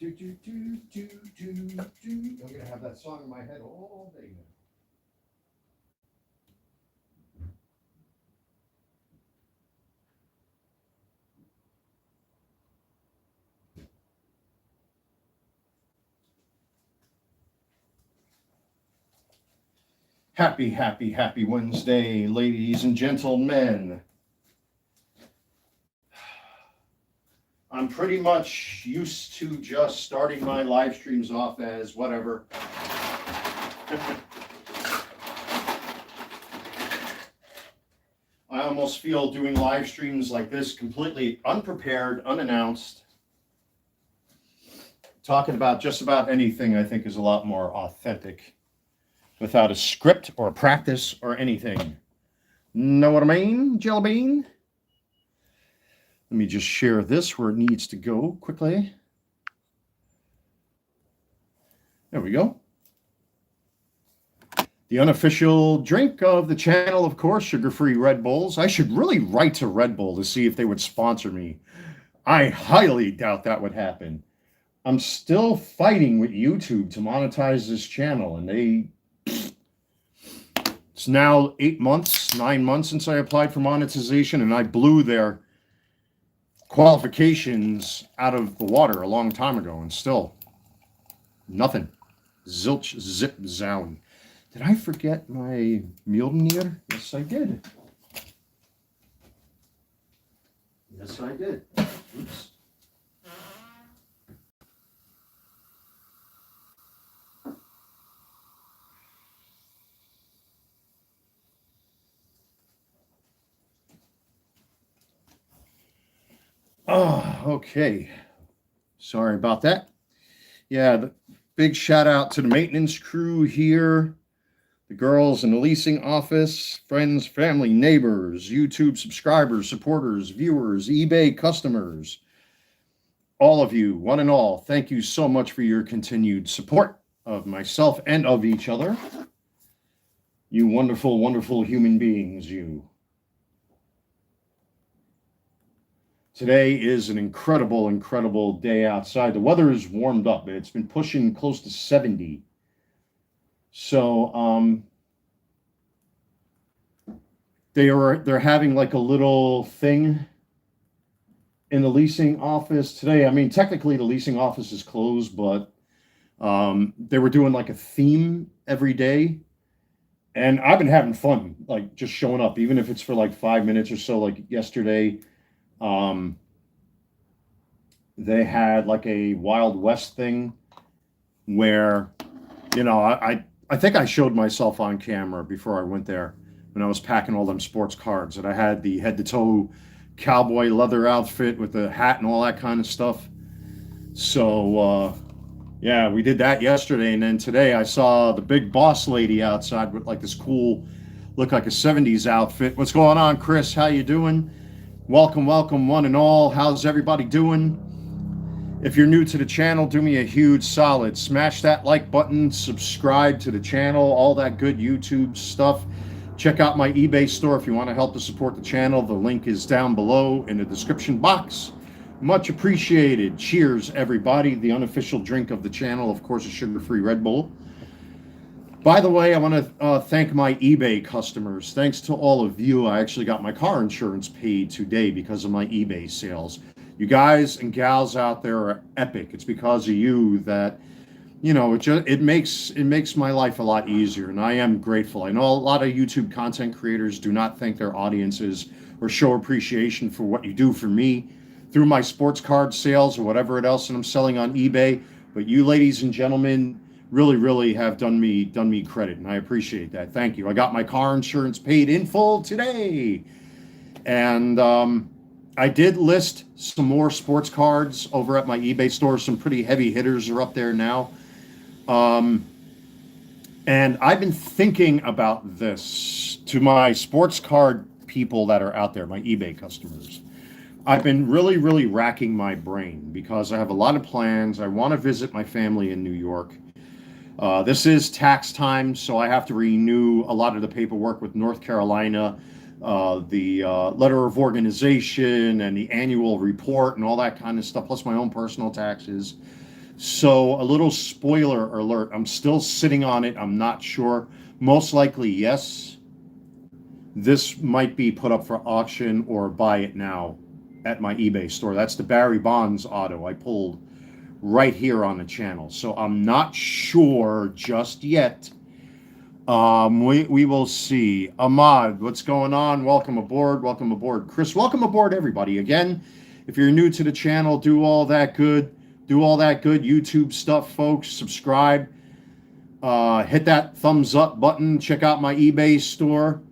I'm gonna have that song in my head all day now. Happy, happy, happy Wednesday, ladies and gentlemen. I'm pretty much used to just starting my live streams off as whatever. I almost feel doing live streams like this completely unprepared, unannounced. Talking about just about anything, I think, is a lot more authentic without a script or a practice or anything. Know what I mean, Jelly Bean? Let me just share this where it needs to go quickly. There we go. The unofficial drink of the channel, of course, sugar-free Red Bulls. I should really write to Red Bull to see if they would sponsor me. I highly doubt that would happen. I'm still fighting with YouTube to monetize this channel, and it's now 9 months since I applied for monetization, and I blew their qualifications out of the water a long time ago, and still nothing. Zilch, zip, zown. Did I forget my Mjolnir? Yes, I did. Yes, I did. Oops. Oh, okay. Sorry about that. Yeah, the big shout out to the maintenance crew here, the girls in the leasing office, friends, family, neighbors, YouTube subscribers, supporters, viewers, eBay customers. All of you, one and all, thank you so much for your continued support of myself and of each other. You wonderful, wonderful human beings, you. Today is an incredible, incredible day outside. The weather is warmed up. It's been pushing close to 70. So they're having like a little thing in the leasing office today. I mean, technically the leasing office is closed, but they were doing like a theme every day. And I've been having fun, like just showing up, even if it's for like 5 minutes or so. Like yesterday, they had like a Wild West thing where, you know, I think I showed myself on camera before I went there when I was packing all them sports cards, that I had the head to toe cowboy leather outfit with the hat and all that kind of stuff. So, yeah, we did that yesterday. And then today I saw the big boss lady outside with like this cool, look like a 70s outfit. What's going on, Chris? How you doing? Welcome, welcome, one and all. How's everybody doing? If you're new to the channel, do me a huge solid. Smash that like button, subscribe to the channel, all that good YouTube stuff. Check out my eBay store if you want to help to support the channel. The link is down below in the description box. Much appreciated. Cheers, everybody. The unofficial drink of the channel, of course, is sugar-free Red Bull. By the way, I want to thank my eBay customers. Thanks to all of you, I actually got my car insurance paid today because of my eBay sales. You guys and gals out there are epic. It's because of you that, you know, it makes my life a lot easier, and I am grateful. I know a lot of YouTube content creators do not thank their audiences or show appreciation for what you do for me through my sports card sales or whatever else that I'm selling on eBay. But you, ladies and gentlemen, really have done me credit, and I appreciate that. Thank you. I got my car insurance paid in full today, and I did list some more sports cards over at my eBay store. Some pretty heavy hitters are up there now. And I've been thinking about this to my sports card people that are out there, my eBay customers. I've been really racking my brain because I have a lot of plans. I want to visit my family in New York. This is tax time, so I have to renew a lot of the paperwork with North Carolina, the letter of organization and the annual report and all that kind of stuff, plus my own personal taxes. So a little spoiler alert, I'm still sitting on it. I'm not sure. Most likely, yes. This might be put up for auction or buy it now at my eBay store. That's the Barry Bonds auto I pulled right here on the channel. So I'm not sure just yet. We will see. Ahmad, what's going on? Welcome aboard. Welcome aboard. Chris, welcome aboard, everybody. Again, if you're new to the channel, do all that good YouTube stuff, folks. Subscribe. Hit that thumbs up button. Check out my eBay store.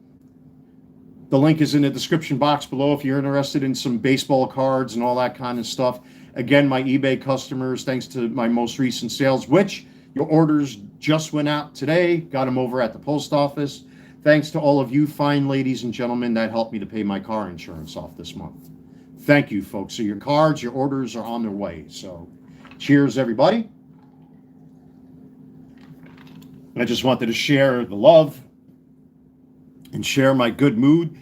The link is in the description box below if you're interested in some baseball cards and all that kind of stuff. Again, my eBay customers, thanks to my most recent sales, which your orders just went out today, got them over at the post office. Thanks to all of you fine ladies and gentlemen that helped me to pay my car insurance off this month. Thank you, folks. So your cards, your orders are on their way. So cheers, everybody. I just wanted to share the love and share my good mood.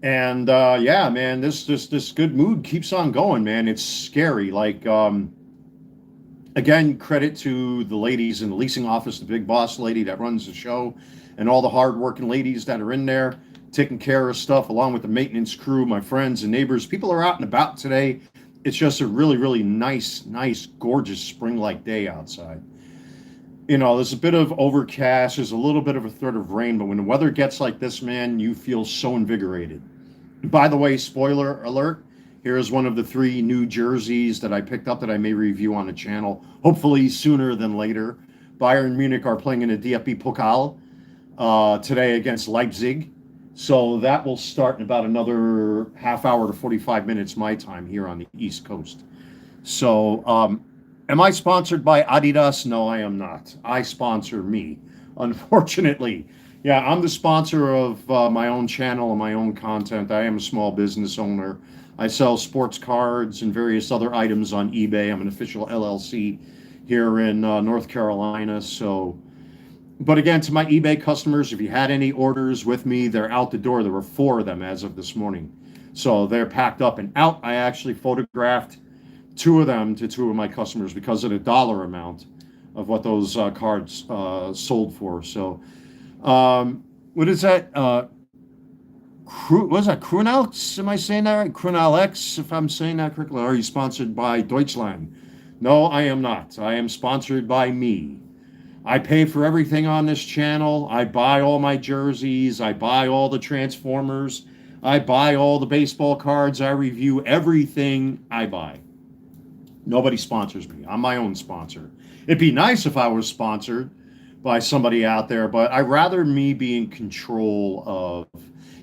And yeah, man, this good mood keeps on going, man. It's scary. Like, again, credit to the ladies in the leasing office, the big boss lady that runs the show, and all the hardworking ladies that are in there taking care of stuff, along with the maintenance crew, my friends and neighbors. People are out and about today. It's just a really, really nice, gorgeous spring-like day outside. You know, there's a bit of overcast, there's a little bit of a threat of rain, but when the weather gets like this, man, you feel so invigorated. By the way, spoiler alert, here is one of the 3 new jerseys that I picked up that I may review on the channel, hopefully sooner than later. Bayern Munich are playing in the DFB Pokal today against Leipzig. So that will start in about another half hour to 45 minutes my time here on the East Coast. So, am I sponsored by Adidas? No, I am not. I sponsor me, unfortunately. Yeah, I'm the sponsor of my own channel and my own content. I am a small business owner. I sell sports cards and various other items on eBay. I'm an official LLC here in North Carolina. So, but again, to my eBay customers, if you had any orders with me, they're out the door. There were 4 of them as of this morning. So they're packed up and out. I actually photographed 2 of them to 2 of my customers because of the dollar amount of what those cards sold for. So, what is that? What is that? Krunaux? Am I saying that right? Krunaux, if I'm saying that correctly. Are you sponsored by Deutschland? No, I am not. I am sponsored by me. I pay for everything on this channel. I buy all my jerseys. I buy all the Transformers. I buy all the baseball cards. I review everything I buy. Nobody sponsors me. I'm my own sponsor. It'd be nice if I was sponsored by somebody out there, but I'd rather me be in control of,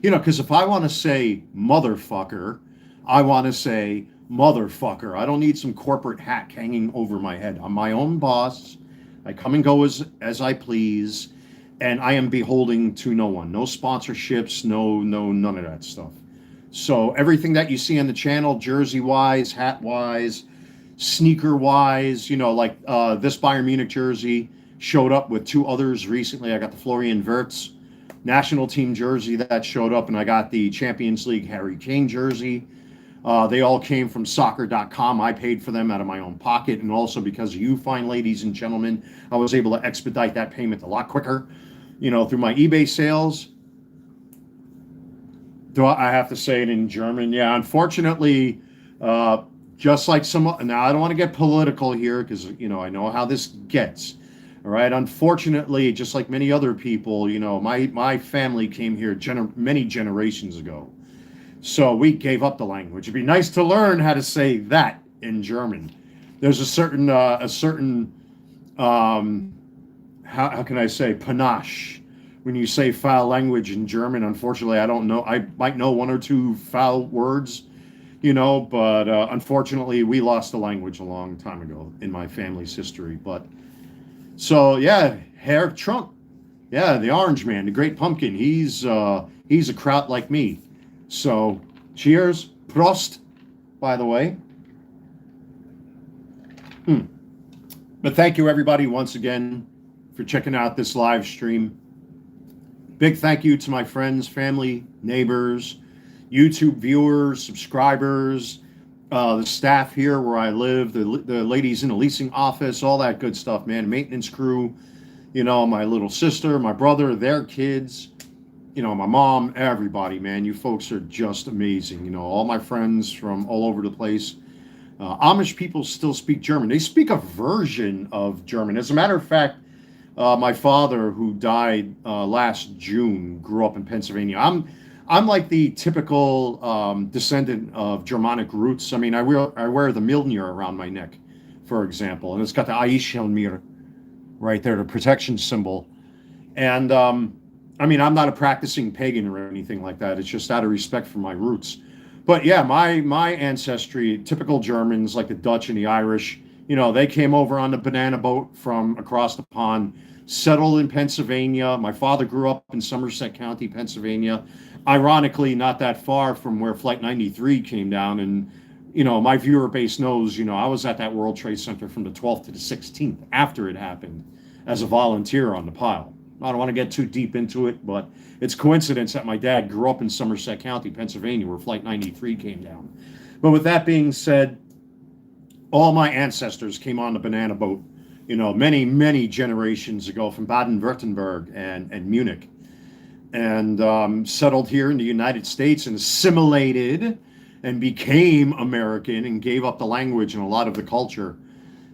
you know, because if I want to say motherfucker, I want to say motherfucker. I don't need some corporate hat hanging over my head. I'm my own boss. I come and go as I please, and I am beholden to no one. No sponsorships, no, none of that stuff. So everything that you see on the channel, jersey-wise, hat-wise, sneaker-wise, you know, like this Bayern Munich jersey showed up with 2 others recently. I got the Florian Wirtz national team jersey that showed up, and I got the Champions League Harry Kane jersey. They all came from soccer.com. I paid for them out of my own pocket, and also because of you fine ladies and gentlemen, I was able to expedite that payment a lot quicker, you know, through my eBay sales. Do I have to say it in German? Yeah, unfortunately, just like some, now I don't want to get political here because, you know, I know how this gets. All right. Unfortunately, just like many other people, you know, my family came here many generations ago. So we gave up the language. It'd be nice to learn how to say that in German. There's a certain how can I say, panache when you say foul language in German. Unfortunately, I don't know. I might know 1 or 2 foul words, you know, but unfortunately, we lost the language a long time ago in my family's history. But so yeah, Herr Trump, yeah, the orange man, the great pumpkin. He's a kraut like me. So cheers, Prost, by the way. But thank you everybody once again for checking out this live stream. Big thank you to my friends, family, neighbors, YouTube viewers, subscribers, the staff here where I live, the ladies in the leasing office, all that good stuff, man. Maintenance crew, my little sister, my brother, their kids, my mom, everybody, man. You folks are just amazing. All my friends from all over the place. Amish people still speak German. They speak a version of German. As a matter of fact, my father, who died last June, grew up in Pennsylvania. I'm like the typical descendant of Germanic roots. I mean, I wear the Mjolnir around my neck, for example, and it's got the Eishhelmir right there, the protection symbol. And I mean, I'm not a practicing pagan or anything like that. It's just out of respect for my roots. But yeah, my ancestry, typical Germans like the Dutch and the Irish, they came over on the banana boat from across the pond, settled in Pennsylvania. My father grew up in Somerset County, Pennsylvania, ironically not that far from where Flight 93 came down. And my viewer base knows, I was at that World Trade Center from the 12th to the 16th after it happened as a volunteer on the pile. I don't want to get too deep into it, but it's coincidence that my dad grew up in Somerset County, Pennsylvania, where Flight 93 came down. But with that being said, all my ancestors came on the banana boat, many, many generations ago from Baden-Württemberg and Munich, and settled here in the United States and assimilated and became American and gave up the language and a lot of the culture.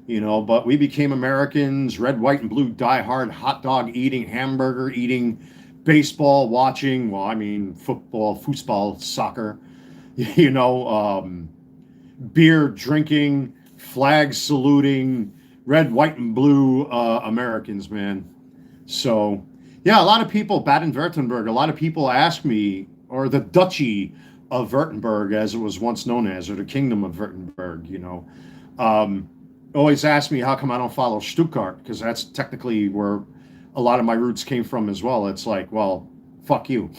But we became Americans, red, white, and blue, diehard, hot dog eating, hamburger eating, baseball watching, well, I mean, football, soccer, beer drinking, flag saluting, red, white, and blue Americans, man. So, yeah, a lot of people, Baden-Württemberg, a lot of people ask me, or the Duchy of Württemberg, as it was once known as, or the Kingdom of Württemberg, always ask me how come I don't follow Stuttgart, because that's technically where a lot of my roots came from as well. It's like, well, fuck you.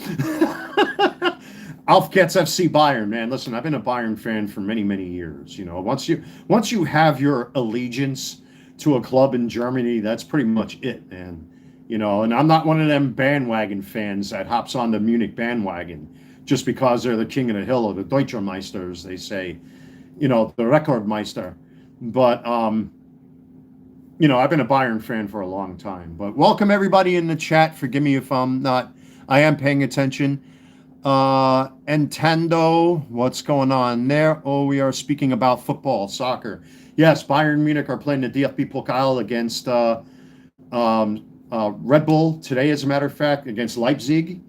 Auf geht's FC Bayern, man. Listen, I've been a Bayern fan for many, many years. Once you have your allegiance to a club in Germany, that's pretty much it, man. And I'm not one of them bandwagon fans that hops on the Munich bandwagon just because they're the king of the hill, or the Deutscher Meister, as they say, the Rekordmeister. But, I've been a Bayern fan for a long time. But welcome everybody in the chat. Forgive me if I am paying attention. Nintendo, what's going on there? Oh, we are speaking about football, soccer. Yes, Bayern Munich are playing the DFB Pokal against Red Bull today, as a matter of fact, against Leipzig.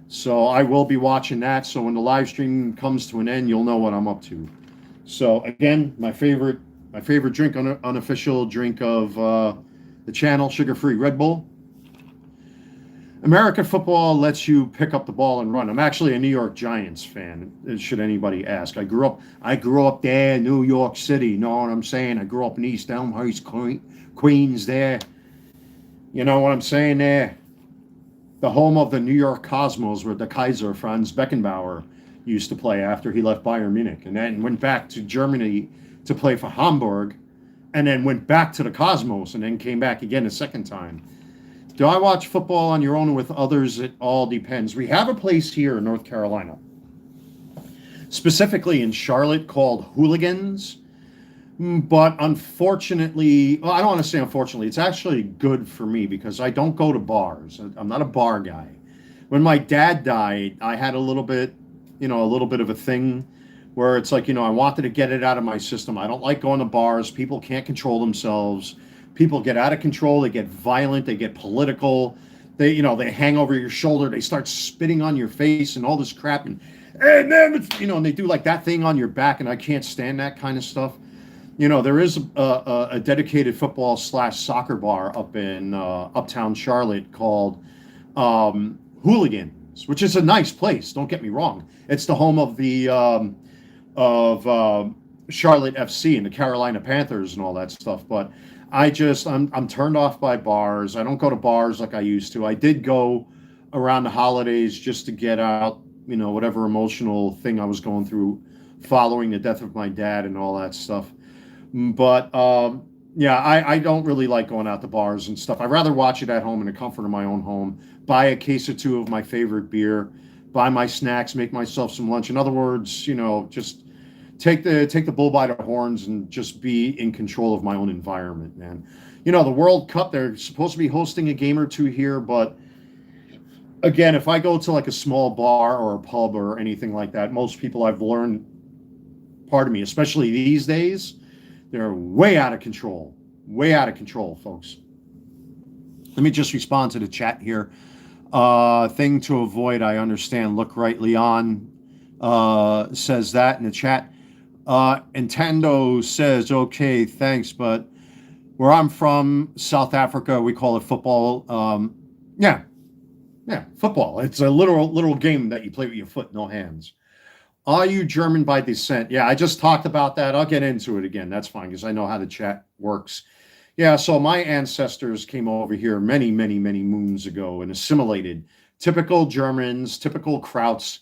So I will be watching that. So when the live stream comes to an end, you'll know what I'm up to. So again, my favorite drink, unofficial drink of the channel, sugar-free Red Bull. American football lets you pick up the ball and run. I'm actually a New York Giants fan, should anybody ask. I grew up there in New York City, you know what I'm saying? I grew up in East Elmhurst, Queens there. You know what I'm saying there? The home of the New York Cosmos, where the Kaiser, Franz Beckenbauer, used to play after he left Bayern Munich, and then went back to Germany to play for Hamburg, and then went back to the Cosmos, and then came back again a second time. Do I watch football on your own or with others? It all depends. We have a place here in North Carolina, specifically in Charlotte, called Hooligans. But unfortunately, well, I don't want to say unfortunately, it's actually good for me because I don't go to bars. I'm not a bar guy. When my dad died, I had a little bit of a thing where it's like, I wanted to get it out of my system. I don't like going to bars. People can't control themselves. People get out of control. They get violent. They get political. They hang over your shoulder. They start spitting on your face and all this crap. And, hey, man, and they do like that thing on your back. And I can't stand that kind of stuff. There is a dedicated football/soccer bar up in uptown Charlotte called Hooligans, which is a nice place. Don't get me wrong. It's the home of the Charlotte FC and the Carolina Panthers and all that stuff. But I'm turned off by bars. I don't go to bars like I used to. I did go around the holidays just to get out, whatever emotional thing I was going through following the death of my dad and all that stuff. But I don't really like going out to bars and stuff. I'd rather watch it at home in the comfort of my own home, buy a case or two of my favorite beer, buy my snacks, make myself some lunch. In other words, just take the bull by the horns and just be in control of my own environment, man. You know, the World Cup, they're supposed to be hosting a game or two here, but again, if I go to like a small bar or a pub or anything like that, most people I've learned, pardon me, especially these days, they're way out of control. Way out of control, folks. Let me just respond to the chat here. Thing to avoid, I understand. Look right, Leon says that in the chat. Nintendo says, okay, thanks, but where I'm from, South Africa, we call it football. Yeah, football. It's a literal game that you play with your foot, no hands. Are you German by descent? Yeah, I just talked about that. I'll get into it again. That's fine because I know how the chat works. Yeah, so my ancestors came over here many, many, many moons ago and assimilated. Typical Germans, typical Krauts,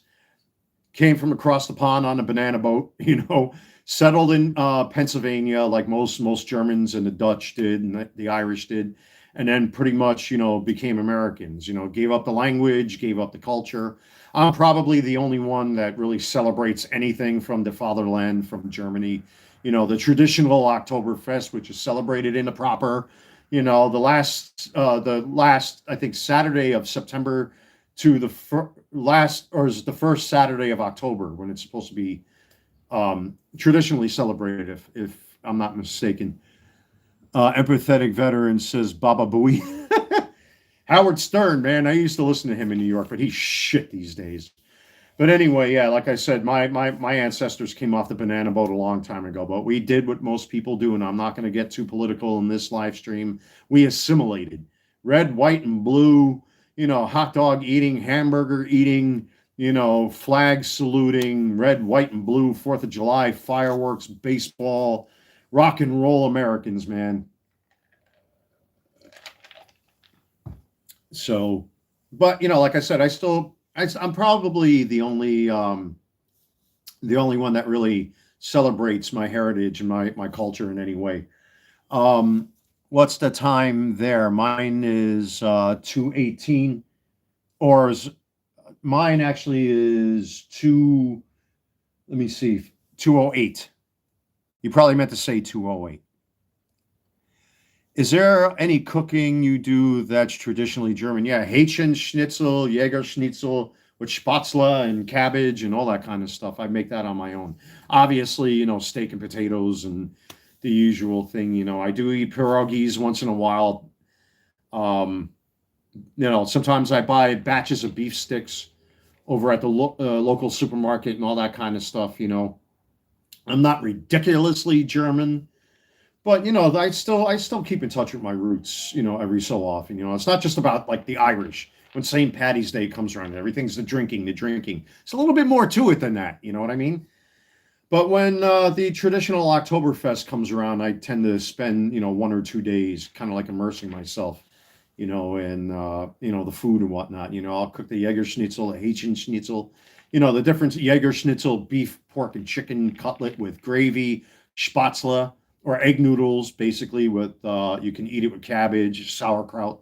came from across the pond on a banana boat, you know, settled in Pennsylvania like most Germans and the Dutch did and the Irish did, and then pretty much, you know, became Americans, you know, gave up the language, gave up the culture. I'm probably the only one that really celebrates anything from the fatherland, from Germany. You know, the traditional Oktoberfest, which is celebrated in the proper, you know, the last, I think, Saturday of September to the is it the first Saturday of October when it's supposed to be traditionally celebrated, if I'm not mistaken. Empathetic veteran says Baba Booey. Howard Stern, man, I used to listen to him in New York, but he's shit these days. But anyway, yeah, like I said, my ancestors came off the banana boat a long time ago, but we did what most people do, and I'm not going to get too political in this live stream. We assimilated. Red, white, and blue, you know, hot dog eating, hamburger eating, you know, flag saluting, red, white, and blue, 4th of July, fireworks, baseball, rock and roll Americans, man. So, but, you know, like I said, I'm probably the only one that really celebrates my heritage and my culture in any way. What's the time there? Mine is 2:18, or mine actually is 2. Let me see, 2:08. You probably meant to say 2:08. Is there any cooking you do that's traditionally German? Yeah, Hähnchen Schnitzel, Jäger Schnitzel with Spätzle and cabbage and all that kind of stuff. I make that on my own. Obviously, you know, steak and potatoes and the usual thing. You know, I do eat pierogies once in a while. You know, sometimes I buy batches of beef sticks over at the local supermarket and all that kind of stuff. You know, I'm not ridiculously German. But you know, I still keep in touch with my roots, you know, every so often. You know, it's not just about like the Irish. When St. Paddy's Day comes around, everything's the drinking. It's a little bit more to it than that, you know what I mean? But when the traditional Oktoberfest comes around, I tend to spend, you know, 1 or 2 days kind of like immersing myself, you know, in you know, the food and whatnot. You know, I'll cook the Jäger Schnitzel, the Hähnchen Schnitzel, you know, the difference: Jäger Schnitzel, beef, pork, and chicken cutlet with gravy, Spätzle, or egg noodles, basically with you can eat it with cabbage, sauerkraut,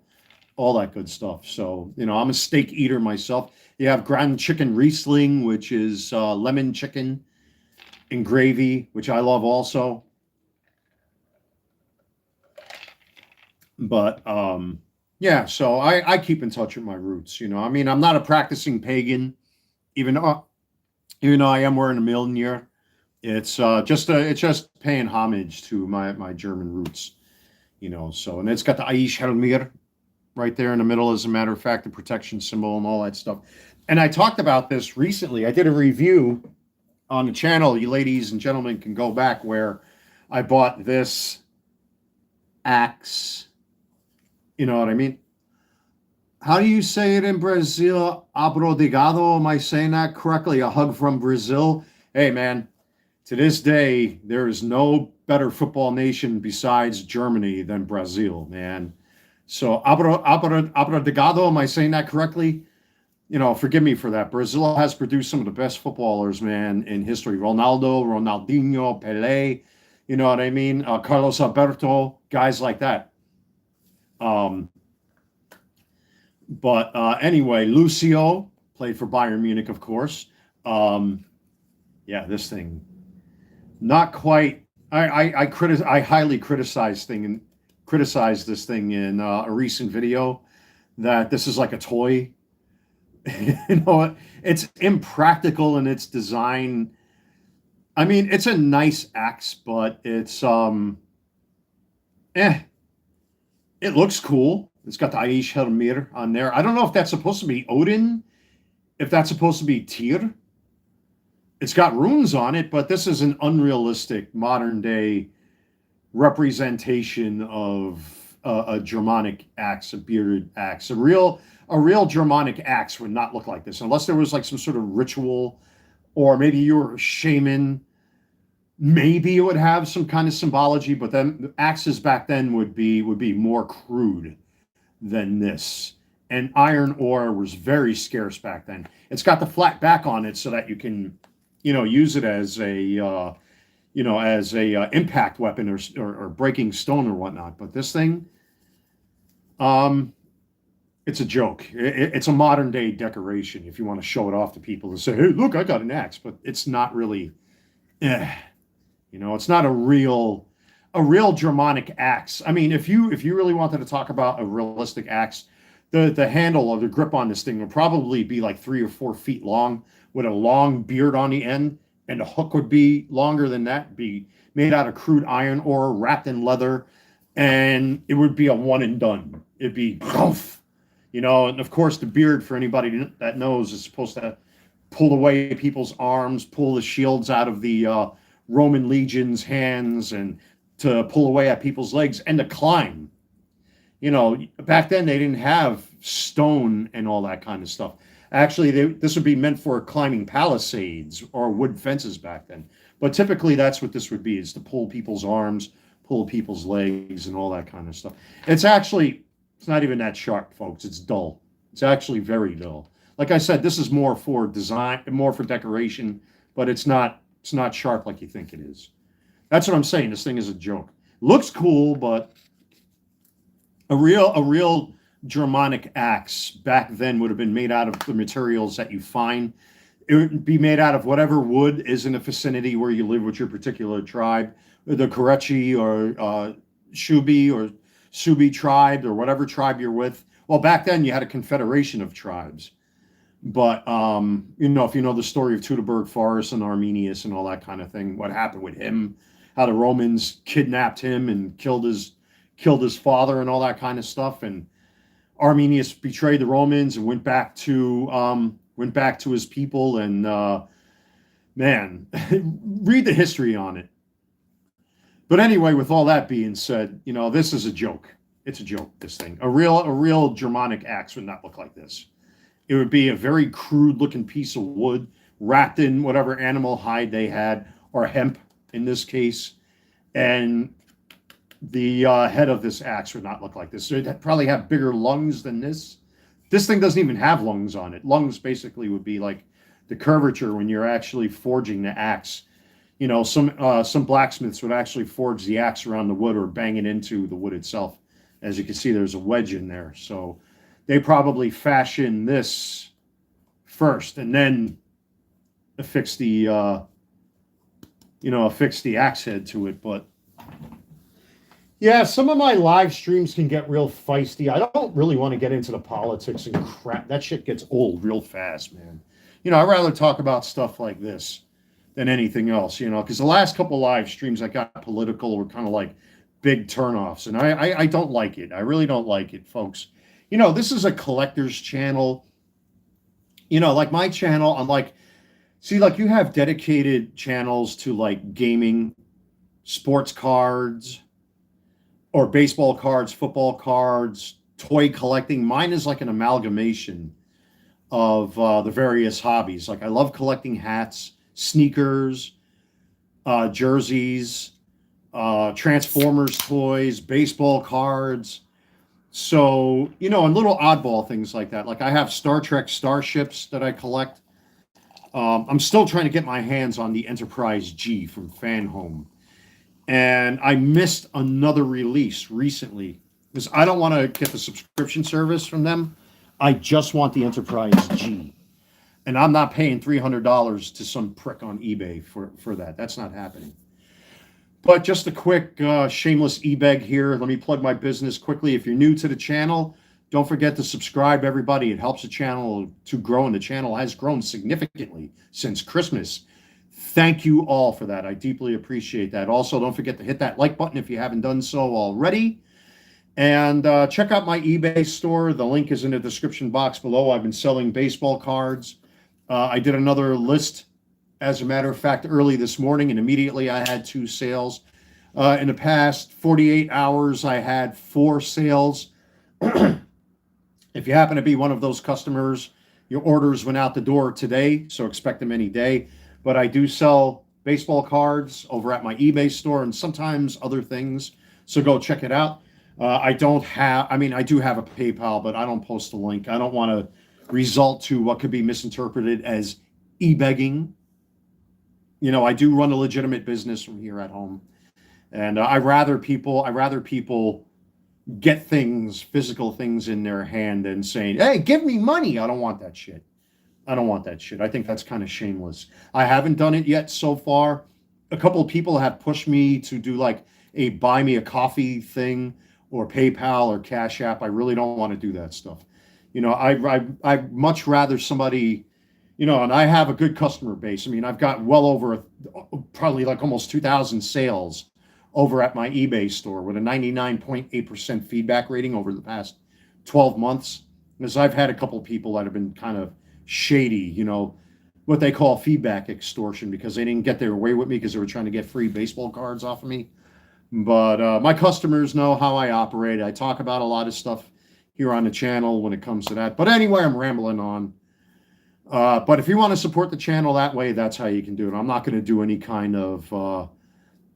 all that good stuff. So, you know, I'm a steak eater myself. You have ground chicken Riesling, which is lemon chicken and gravy, which I love also. But yeah, so I keep in touch with my roots. You know, I mean, I'm not a practicing pagan, even though I am wearing a Mjolnir. It's just paying homage to my German roots, you know. So, and it's got the Aish Helmir right there in the middle, as a matter of fact, the protection symbol and all that stuff. And I talked about this recently. I did a review on the channel. You ladies and gentlemen can go back, where I bought this axe. You know what I mean? How do you say it in Brazil? Abrodigado. Am I saying that correctly? A hug from Brazil. Hey, man. To this day, there is no better football nation besides Germany than Brazil, man. So, obrigado, am I saying that correctly? You know, forgive me for that. Brazil has produced some of the best footballers, man, in history. Ronaldo, Ronaldinho, Pelé, you know what I mean? Carlos Alberto, guys like that. But anyway, Lucio played for Bayern Munich, of course. Yeah, this thing. Not quite. I highly criticize this thing in a recent video that this is like a toy. You know, it's impractical in its design. I mean, it's a nice axe, but it's eh. It looks cool. It's got the Aish Helmir on there. I don't know if that's supposed to be Odin, if that's supposed to be Tyr. It's got runes on it, but this is an unrealistic modern day representation of a Germanic axe, a bearded axe. A real Germanic axe would not look like this unless there was like some sort of ritual, or maybe you were a shaman. Maybe it would have some kind of symbology, but then axes back then would be more crude than this. And iron ore was very scarce back then. It's got the flat back on it so that you can, use it as a impact weapon, or breaking stone or whatnot. But this thing, um, it's a joke. It's a modern day decoration if you want to show it off to people and say, "Hey, look, I got an axe," but it's not really. Eh, it's not a real Germanic axe. I mean, if you really wanted to talk about a realistic axe, the handle or the grip on this thing would probably be like 3 or 4 feet long, with a long beard on the end, and the hook would be longer than that, be made out of crude iron ore, wrapped in leather, and it would be a one and done. It'd be, and of course the beard, for anybody that knows, is supposed to pull away people's arms, pull the shields out of the Roman legion's hands, and to pull away at people's legs, and to climb. Back then they didn't have stone and all that kind of stuff. Actually, this would be meant for climbing palisades or wood fences back then. But typically, that's what this would be: is to pull people's arms, pull people's legs, and all that kind of stuff. It's not even that sharp, folks. It's dull. It's actually very dull. Like I said, this is more for design, more for decoration, but it's not. It's not sharp like you think it is. That's what I'm saying. This thing is a joke. Looks cool, but a real Germanic axe back then would have been made out of the materials that you find. It would be made out of whatever wood is in the vicinity where you live with your particular tribe, the Korechi or Shubi or Subi tribe, or whatever tribe you're with. Well, back then you had a confederation of tribes. But if you know the story of Teutoburg Forest and Arminius and all that kind of thing, what happened with him, how the Romans kidnapped him and killed his father and all that kind of stuff, and Arminius betrayed the Romans and went back to his people, and man, read the history on it. But anyway, with all that being said, this is a joke. It's a joke. This thing, a real Germanic axe would not look like this. It would be a very crude looking piece of wood wrapped in whatever animal hide they had, or hemp in this case. And the head of this axe would not look like this. It'd probably have bigger lungs than this. This thing doesn't even have lungs on it. Lungs basically would be like the curvature when you're actually forging the axe. Some blacksmiths would actually forge the axe around the wood or bang it into the wood itself. As you can see, there's a wedge in there. So they probably fashion this first and then affix the axe head to it. But yeah, some of my live streams can get real feisty. I don't really want to get into the politics and crap. That shit gets old real fast, man. I'd rather talk about stuff like this than anything else, because the last couple live streams that got political were kind of like big turnoffs, and I don't like it. I really don't like it, folks. This is a collector's channel. Like my channel, like you have dedicated channels to like gaming, sports cards, or baseball cards, football cards, toy collecting. Mine is like an amalgamation of the various hobbies. Like I love collecting hats, sneakers, jerseys, Transformers toys, baseball cards. So, and little oddball things like that. Like I have Star Trek starships that I collect. I'm still trying to get my hands on the Enterprise G from Fan Home. And I missed another release recently because I don't want to get the subscription service from them. I just want the Enterprise G. And I'm not paying $300 to some prick on eBay for that. That's not happening. But just a quick shameless e-beg here. Let me plug my business quickly. If you're new to the channel, don't forget to subscribe, everybody. It helps the channel to grow, and the channel has grown significantly since Christmas. Thank you all for that. I deeply appreciate that. Also, don't forget to hit that like button if you haven't done so already. And check out my eBay store. The link is in the description box below. I've been selling baseball cards. I did another list, as a matter of fact, early this morning, and immediately I had 2 sales. In the past 48 hours, I had 4 sales. If you happen to be one of those customers, your orders went out the door today, so expect them any day. But I do sell baseball cards over at my eBay store and sometimes other things, so go check it out. I do have a PayPal, but I don't post a link. I don't want to result to what could be misinterpreted as e-begging. You know, I do run a legitimate business from here at home, and I rather people get things, physical things in their hand and saying, "Hey, give me money." I don't want that shit. I don't want that shit. I think that's kind of shameless. I haven't done it yet so far. A couple of people have pushed me to do like a buy me a coffee thing or PayPal or Cash App. I really don't want to do that stuff. You know, I'd much rather somebody, you know, and I have a good customer base. I mean, I've got well over probably like almost 2,000 sales over at my eBay store with a 99.8% feedback rating over the past 12 months. Because I've had a couple of people that have been kind of shady, you know, what they call feedback extortion, because they didn't get their way with me because they were trying to get free baseball cards off of me. But my customers know how I operate. I talk about a lot of stuff here on the channel when it comes to that. But anyway, I'm rambling on. But if you want to support the channel that way, that's how you can do it. I'm not going to do any kind of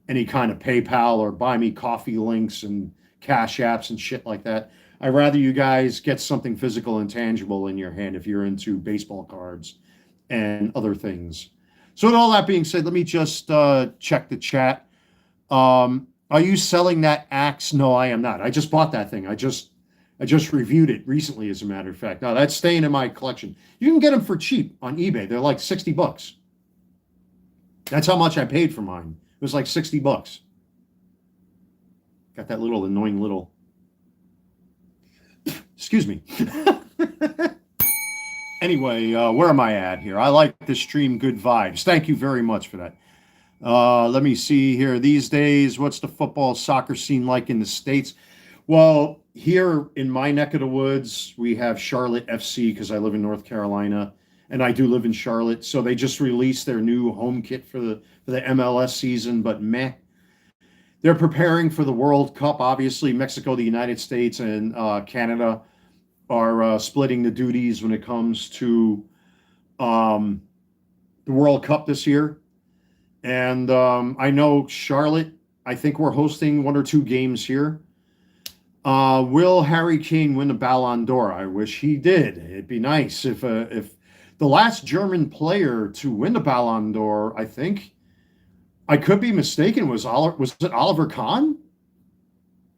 PayPal or buy me coffee links and Cash Apps and shit like that. I'd rather you guys get something physical and tangible in your hand if you're into baseball cards and other things. So with all that being said, let me just check the chat. Are you selling that axe? No, I am not. I just bought that thing. I just reviewed it recently, as a matter of fact. Now, that's staying in my collection. You can get them for cheap on eBay. They're like 60 bucks. That's how much I paid for mine. It was like 60 bucks. Got that little annoying little... Excuse me. Anyway, where am I at here? I like the stream, good vibes. Thank you very much for that. Let me see here. These days, what's the football soccer scene like in the States? Well, here in my neck of the woods, we have Charlotte FC because I live in North Carolina, and I do live in Charlotte. So they just released their new home kit for the MLS season, but meh. They're preparing for the World Cup. Obviously, Mexico, the United States, and Canada are splitting the duties when it comes to the World Cup this year. And I know Charlotte, I think we're hosting 1 or 2 games here. Will Harry Kane win the Ballon d'Or? I wish he did. It'd be nice if the last German player to win the Ballon d'Or, I think, I could be mistaken, was it Oliver Kahn?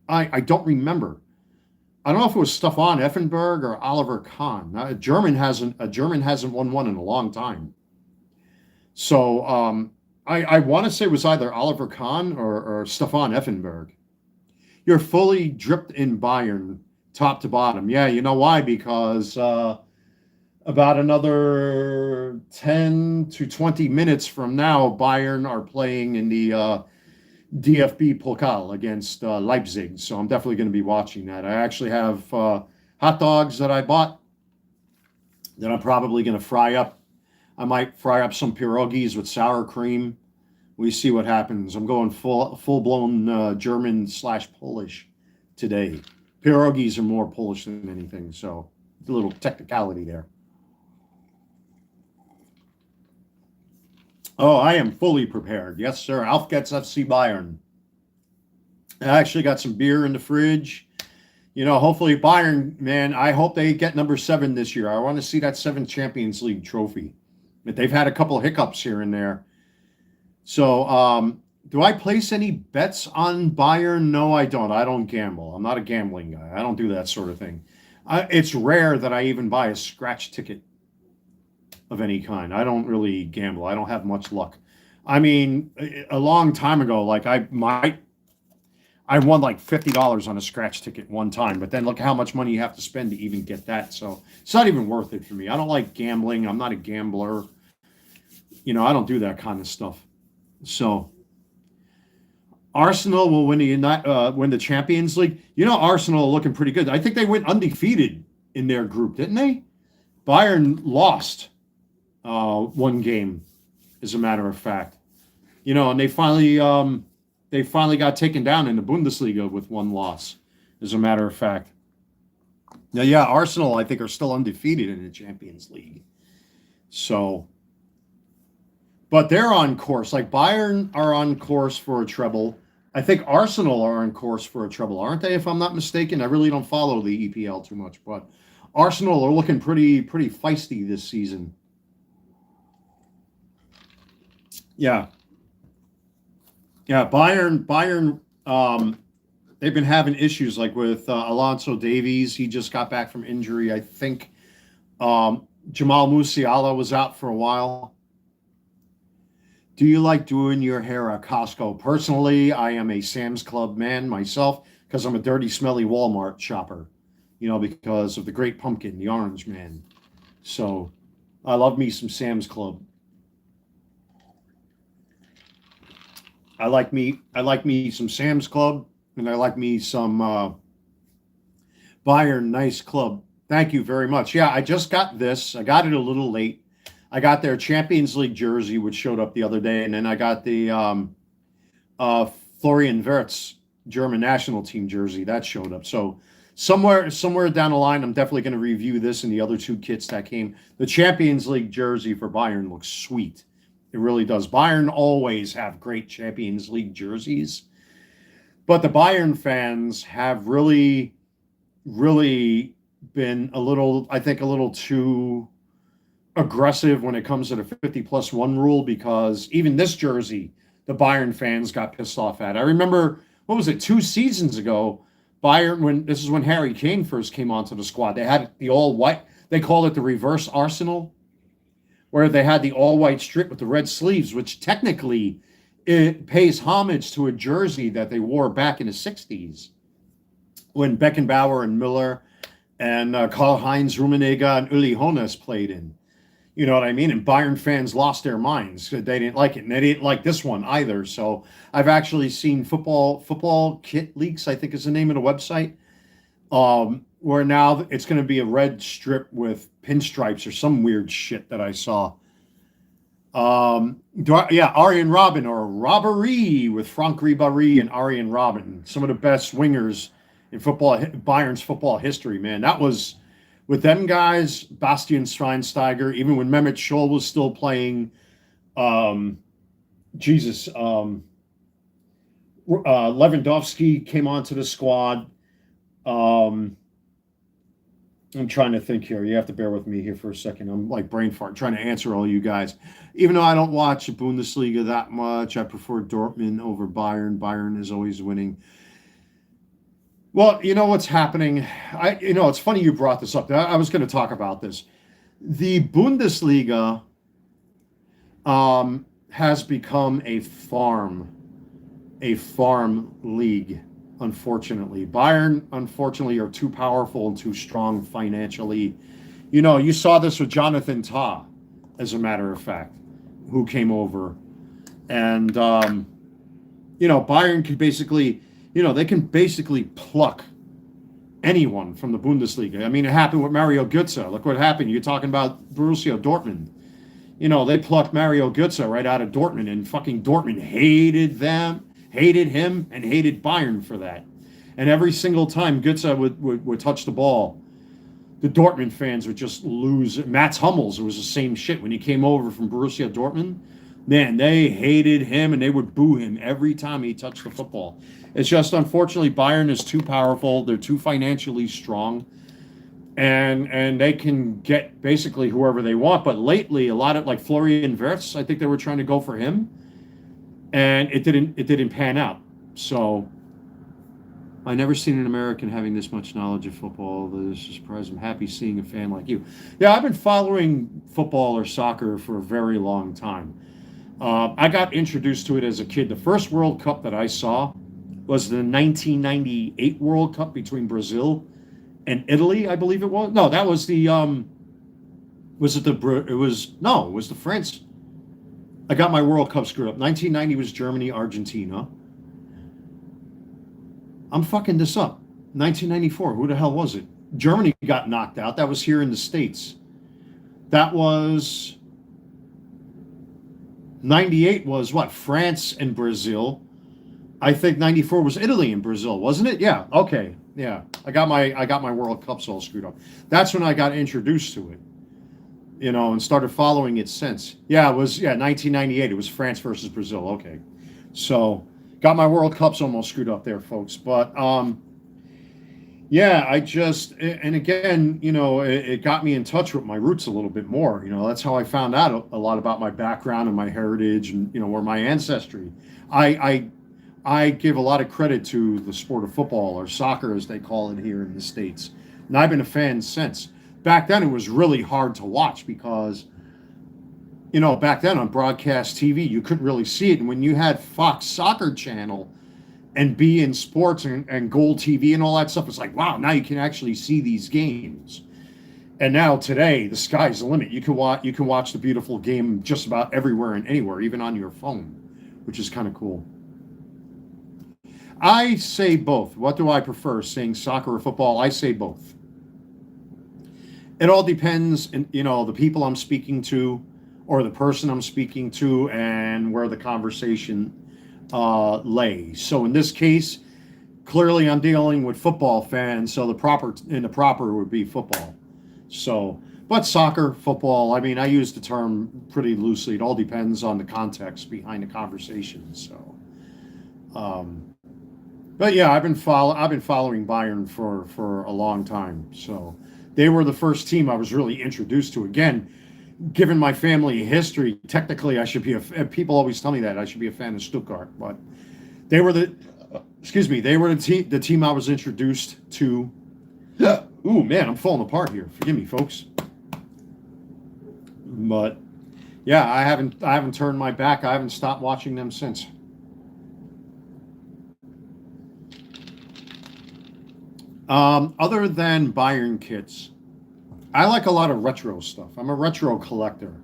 I don't remember. I don't know if it was Stefan Effenberg or Oliver Kahn. A German hasn't won one in a long time. So I want to say it was either Oliver Kahn or Stefan Effenberg. You're fully dripped in Bayern, top to bottom. Yeah, you know why? Because about another 10 to 20 minutes from now, Bayern are playing in the DFB Pokal against Leipzig. So I'm definitely going to be watching that. I actually have hot dogs that I bought that I'm probably going to fry up. I might fry up some pierogies with sour cream. We see what happens. I'm going full-blown German/Polish today. Pierogies are more Polish than anything, so a little technicality there. Oh, I am fully prepared. Yes, sir. Auf geht's FC Bayern. I actually got some beer in the fridge. You know, hopefully Bayern, man, I hope they get number 7 this year. I want to see that 7th Champions League trophy. But they've had a couple of hiccups here and there. So, do I place any bets on Bayern? No, I don't. I don't gamble. I'm not a gambling guy. I don't do that sort of thing. It's rare that I even buy a scratch ticket of any kind. I don't really gamble. I don't have much luck. I mean, a long time ago, like I won like $50 on a scratch ticket one time, but then look how much money you have to spend to even get that. So it's not even worth it for me. I don't like gambling. I'm not a gambler. I don't do that kind of stuff. So Arsenal will win the Champions League. Arsenal are looking pretty good. I think they went undefeated in their group, didn't they? Bayern lost one game, as a matter of fact. And they finally got taken down in the Bundesliga with one loss, as a matter of fact. Now, yeah, Arsenal, I think, are still undefeated in the Champions League. So, but they're on course. Like Bayern are on course for a treble. I think Arsenal are on course for a treble, aren't they? If I'm not mistaken, I really don't follow the EPL too much, but Arsenal are looking pretty feisty this season. Yeah, yeah. Bayern. They've been having issues like with Alonso Davies. He just got back from injury, I think. Jamal Musiala was out for a while. Do you like doing your hair at Costco? Personally, I am a Sam's Club man myself because I'm a dirty, smelly Walmart shopper, because of the Great Pumpkin, the Orange Man. So I love me some Sam's Club. I like me some Sam's Club, and I like me some Bayern Nice Club. Thank you very much. Yeah, I just got this. I got it a little late. I got their Champions League jersey, which showed up the other day, and then I got the Florian Wirtz German national team jersey that showed up. So somewhere down the line, I'm definitely going to review this and the other two kits that came. The Champions League jersey for Bayern looks sweet. It really does. Bayern always have great Champions League jerseys, but the Bayern fans have really, really been I think, a little too aggressive when it comes to the 50+1 rule, because even this jersey, the Bayern fans got pissed off at. I remember, what was it, 2 seasons ago, this is when Harry Kane first came onto the squad. They had the all white, they called it the reverse Arsenal, where they had the all-white strip with the red sleeves, which technically it pays homage to a jersey that they wore back in the 60s when Beckenbauer and Müller and Karl-Heinz Rummenigge and Uli Hoeneß played in. You know what I mean? And Bayern fans lost their minds. They didn't like it, and they didn't like this one either. So I've actually seen football kit leaks, I think is the name of the website, where now it's going to be a red strip with pinstripes or some weird shit that I saw. Arjen Robben, or Robbery, with Frank Ribéry and Arjen Robben, some of the best wingers in Bayern's football history, man. That was with them guys, Bastian Schweinsteiger, even when Mehmet Scholl was still playing, Lewandowski came onto the squad. I'm trying to think here. You have to bear with me here for a second. I'm like brain fart trying to answer all you guys. Even though I don't watch the Bundesliga that much, I prefer Dortmund over Bayern. Bayern is always winning. Well, you know what's happening? It's funny you brought this up. I was going to talk about this. The Bundesliga has become a farm league, unfortunately. Bayern, unfortunately, are too powerful and too strong financially. You saw this with Jonathan Tah, as a matter of fact, who came over. And, Bayern could basically, they can basically pluck anyone from the Bundesliga. I mean, it happened with Mario Götze. Look what happened. You're talking about Borussia Dortmund. They plucked Mario Götze right out of Dortmund, and fucking Dortmund hated him, and hated Bayern for that. And every single time Götze would touch the ball, the Dortmund fans would just lose. Mats Hummels, it was the same shit. When he came over from Borussia Dortmund, man, they hated him, and they would boo him every time he touched the football. It's just, unfortunately, Bayern is too powerful. They're too financially strong, and they can get basically whoever they want. But lately, a lot of, like, Florian Wirtz, I think they were trying to go for him, and it didn't pan out. So I never seen an American having this much knowledge of football. This is a surprise. I'm happy seeing a fan like you. Yeah, I've been following football or soccer for a very long time. I got introduced to it as a kid. The first World Cup that I saw was the 1998 World Cup between Brazil and Italy, I believe it was. No, that was the was it the it was no, it was the France. I got my World Cup screwed up. 1990 was Germany, Argentina. I'm fucking this up. 1994. Who the hell was it? Germany got knocked out. That was here in the States. That was 98 was what? France and Brazil. I think 94 was Italy and Brazil, wasn't it? Yeah. Okay. Yeah. I got my World Cups all screwed up. That's when I got introduced to it. And started following it since. Yeah, it was 1998. It was France versus Brazil. Okay. So, got my World Cups almost screwed up there, folks. But yeah, and again, it got me in touch with my roots a little bit more. That's how I found out a lot about my background and my heritage and, where my ancestry. I give a lot of credit to the sport of football, or soccer as they call it here in the States. And I've been a fan since. Back then it was really hard to watch because, back then on broadcast TV, you couldn't really see it. And when you had Fox Soccer Channel and beIN Sports and Gold TV and all that stuff, it's like, wow, now you can actually see these games. And now today, the sky's the limit. You can watch the beautiful game just about everywhere and anywhere, even on your phone, which is kind of cool. I say both. What do I prefer, saying soccer or football? I say both. It all depends, the people I'm speaking to, or the person I'm speaking to, and where the conversation lay. So in this case, clearly I'm dealing with football fans, so the proper would be football. So, but soccer, football, I mean, I use the term pretty loosely. It all depends on the context behind the conversation. So, but yeah, I've been following Bayern for a long time. So they were the first team I was really introduced to. Again, given my family history, technically I should be people always tell me that I should be a fan of Stuttgart, but they were the team I was introduced to. Ooh, man, I'm falling apart here. Forgive me, folks. But yeah, I haven't turned my back. I haven't stopped watching them since. Other than Bayern kits, I like a lot of retro stuff. I'm a retro collector.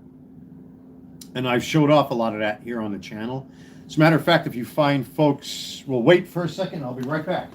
And I've showed off a lot of that here on the channel. As a matter of fact, if you find folks, well, wait for a second, I'll be right back.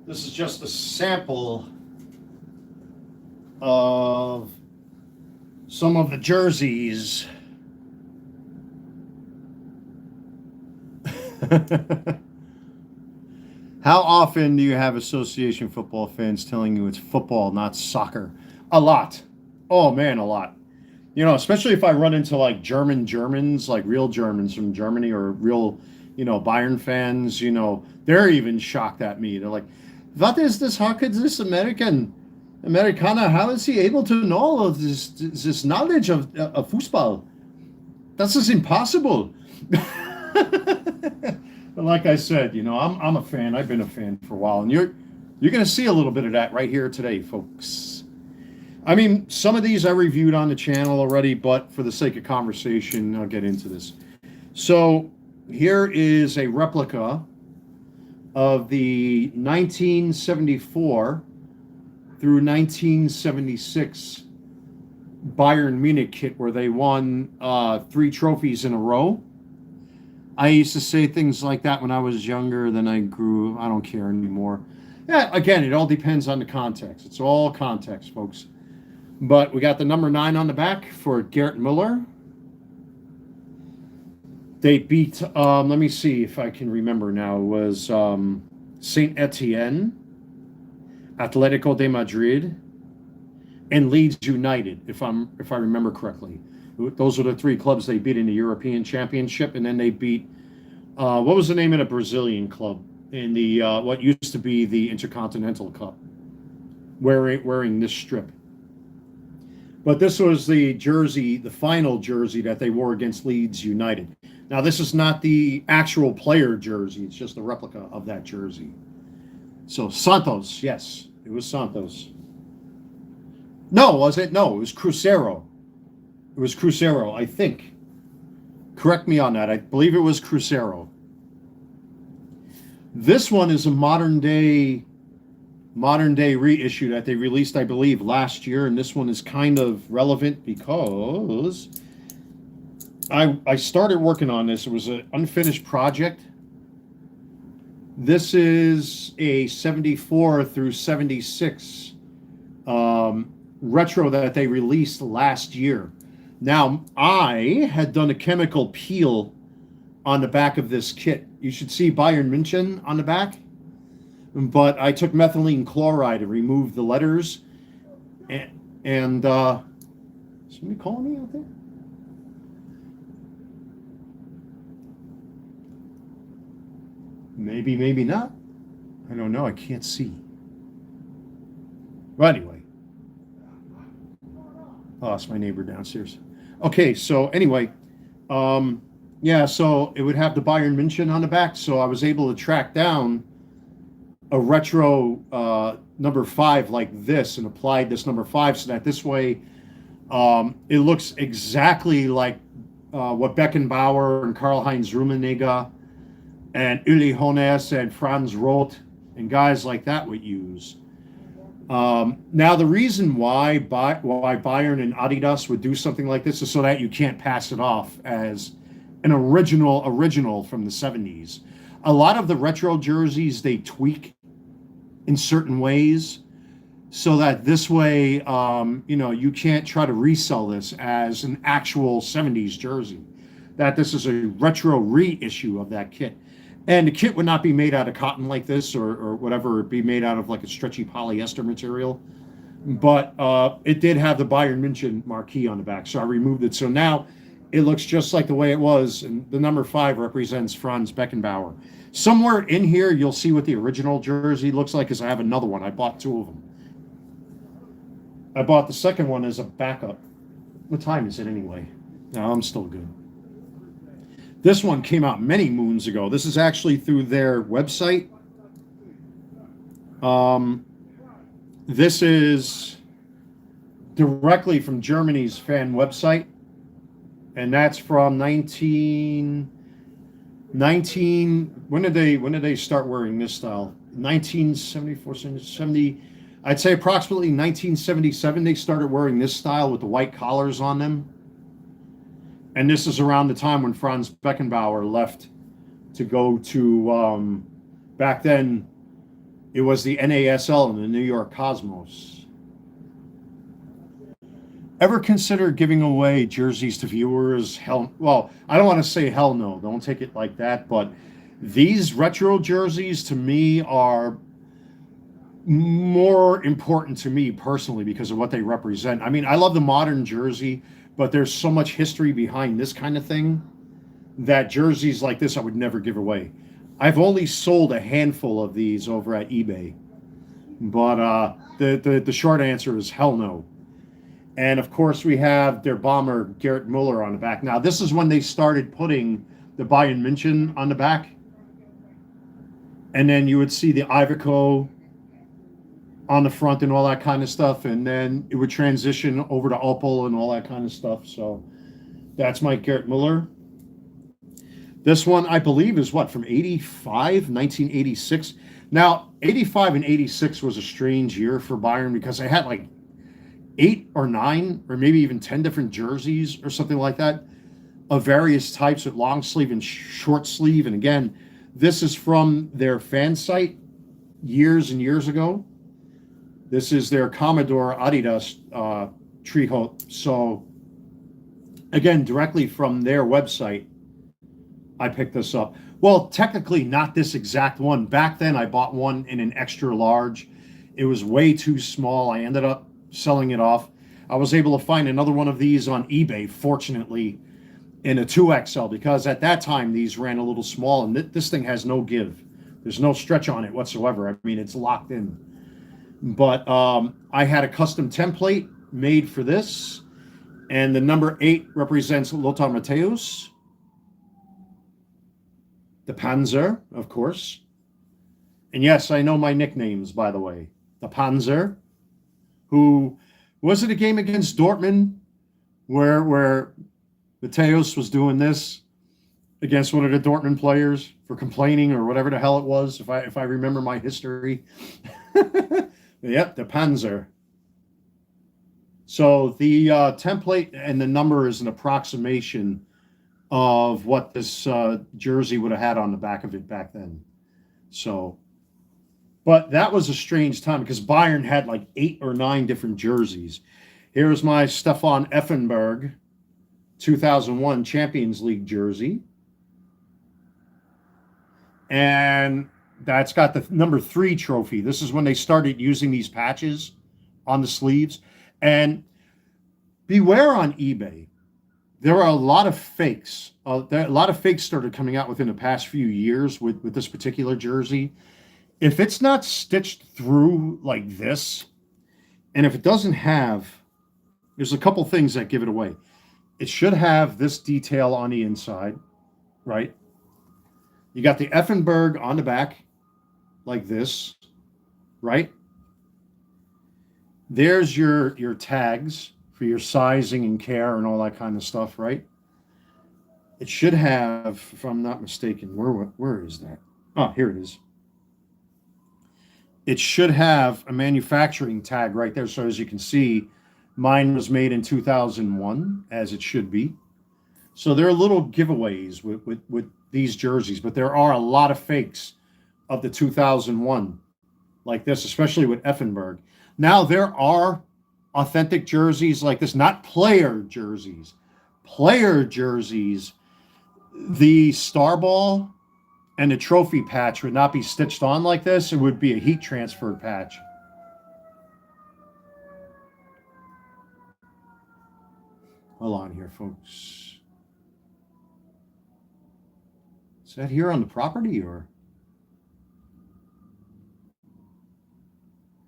This is just a sample of some of the jerseys. How often do you have association football fans telling you it's football, not soccer? A lot. Oh man, a lot. Especially if I run into like Germans, like real Germans from Germany, or real, Bayern fans, they're even shocked at me. They're like, what is this? How could this Amerikaner, how is he able to know all of this knowledge of football? That is impossible. But like I said, I'm a fan. I've been a fan for a while, and you're going to see a little bit of that right here today, folks. I mean, some of these I reviewed on the channel already, but for the sake of conversation, I'll get into this. So here is a replica of the 1974 through 1976 Bayern Munich kit, where they won 3 trophies in a row. I used to say things like that when I was younger. Then I grew. I don't care anymore. Yeah, again, it all depends on the context. It's all context, folks. But we got the number 9 on the back for Gerd Muller. They beat. Let me see if I can remember now. It was Saint Etienne, Atletico de Madrid, and Leeds United, if I remember correctly. Those are the 3 clubs they beat in the European Championship, and then they beat what was the name of the Brazilian club in the what used to be the Intercontinental Cup, wearing this strip. But this was the jersey, the final jersey that they wore against Leeds United. Now, this is not the actual player jersey; it's just a replica of that jersey. So Santos, yes, it was Santos. No, was it? No, it was Cruzeiro. It was Cruzeiro, I think. Correct me on that. I believe it was Cruzeiro. This one is a modern day reissue that they released, I believe, last year, and this one is kind of relevant because I started working on this. It was an unfinished project. This is a 74 through 76 retro that they released last year. Now, I had done a chemical peel on the back of this kit. You should see Bayern München on the back, but I took methylene chloride and removed the letters. And somebody calling me out there? Maybe, maybe not. I don't know. I can't see. But anyway. Oh, it's my neighbor downstairs. Okay, so anyway, yeah, so it would have the Bayern München on the back. So I was able to track down a retro number 5 like this and applied this number 5 so that this way it looks exactly like what Beckenbauer and Karl-Heinz Rummenigge and Uli Hoeneß and Franz Roth and guys like that would use. Now, the reason why Bayern and Adidas would do something like this is so that you can't pass it off as an original from the 70s. A lot of the retro jerseys, they tweak in certain ways so that this way, you can't try to resell this as an actual 70s jersey, that this is a retro reissue of that kit. And the kit would not be made out of cotton like this or whatever. It'd be made out of like a stretchy polyester material. But it did have the Bayern München marquee on the back, so I removed it. So now it looks just like the way it was, and the number 5 represents Franz Beckenbauer. Somewhere in here, you'll see what the original jersey looks like, because I have another one. I bought 2 of them. I bought the second one as a backup. What time is it anyway? No, I'm still good. This one came out many moons ago. This is actually through their website. This is directly from Germany's fan website. And that's from 19 when did they start wearing this style? 1974, 70, I'd say approximately 1977 they started wearing this style with the white collars on them. And this is around the time when Franz Beckenbauer left to go to, back then, it was the NASL and the New York Cosmos. Ever consider giving away jerseys to viewers? Well, I don't want to say hell no. Don't take it like that. But these retro jerseys, to me, are more important to me personally because of what they represent. I mean, I love the modern jersey, but there's so much history behind this kind of thing that jerseys like this I would never give away. I've only sold a handful of these over at eBay, but the short answer is hell no. And of course we have their bomber Gerd Muller on the back. Now this is when they started putting the Bayern München on the back, and then you would see the Iveco on the front and all that kind of stuff, and then it would transition over to Opel and all that kind of stuff. So that's my Gerd Muller. This one, I believe, is what, from 85, 1986. Now, 85 and 86 was a strange year for Bayern because they had like 8 or 9 or maybe even 10 different jerseys or something like that of various types of long sleeve and short sleeve. And again, this is from their fan site years and years ago. This is their Commodore Adidas Treeholt. So again, directly from their website, I picked this up. Well, technically not this exact one. Back then I bought one in an extra large. It was way too small. I ended up selling it off. I was able to find another one of these on eBay, fortunately, in a 2XL, because at that time these ran a little small, and this thing has no give. There's no stretch on it whatsoever. I mean, it's locked in. But I had a custom template made for this, and the number 8 represents Lothar Matthäus. The Panzer, of course. And yes, I know my nicknames, by the way. The Panzer, who, was it a game against Dortmund where Matthäus was doing this against one of the Dortmund players for complaining or whatever the hell it was, if I remember my history. Yep, the Panzer. So the template and the number is an approximation of what this jersey would have had on the back of it back then. So, but that was a strange time because Bayern had like 8 or 9 different jerseys. Here's my Stefan Effenberg 2001 Champions League jersey. And that's got the number 3 trophy. This is when they started using these patches on the sleeves. And beware on eBay. There are a lot of fakes. A lot of fakes started coming out within the past few years with this particular jersey. If it's not stitched through like this, and if it doesn't have, there's a couple things that give it away. It should have this detail on the inside, right? You got the Effenberg on the back, like this, right? There's your tags for your sizing and care and all that kind of stuff, right? It should have, if I'm not mistaken, where is that? Oh, here it is. It should have a manufacturing tag right there. So as you can see, mine was made in 2001, as it should be. So there are little giveaways with these jerseys, but there are a lot of fakes of the 2001 like this, especially with Effenberg. Now there are authentic jerseys like this, not player jerseys. Player jerseys, the star ball and the trophy patch would not be stitched on like this. It would be a heat transfer patch. Hold on here, folks. Is that here on the property, or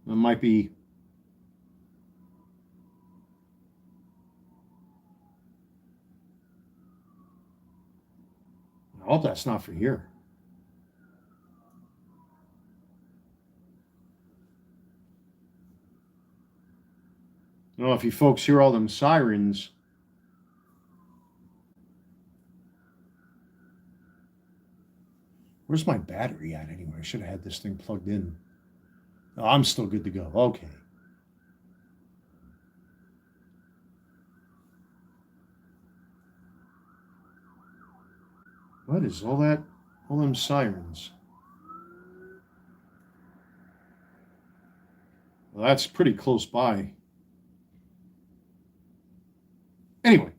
it might be? I hope that's not for here. I don't know if you folks hear all them sirens. Where's my battery at anyway? I should have had this thing plugged in. Oh, I'm still good to go. Okay. What is all that? All them sirens. Well, that's pretty close by. Anyway.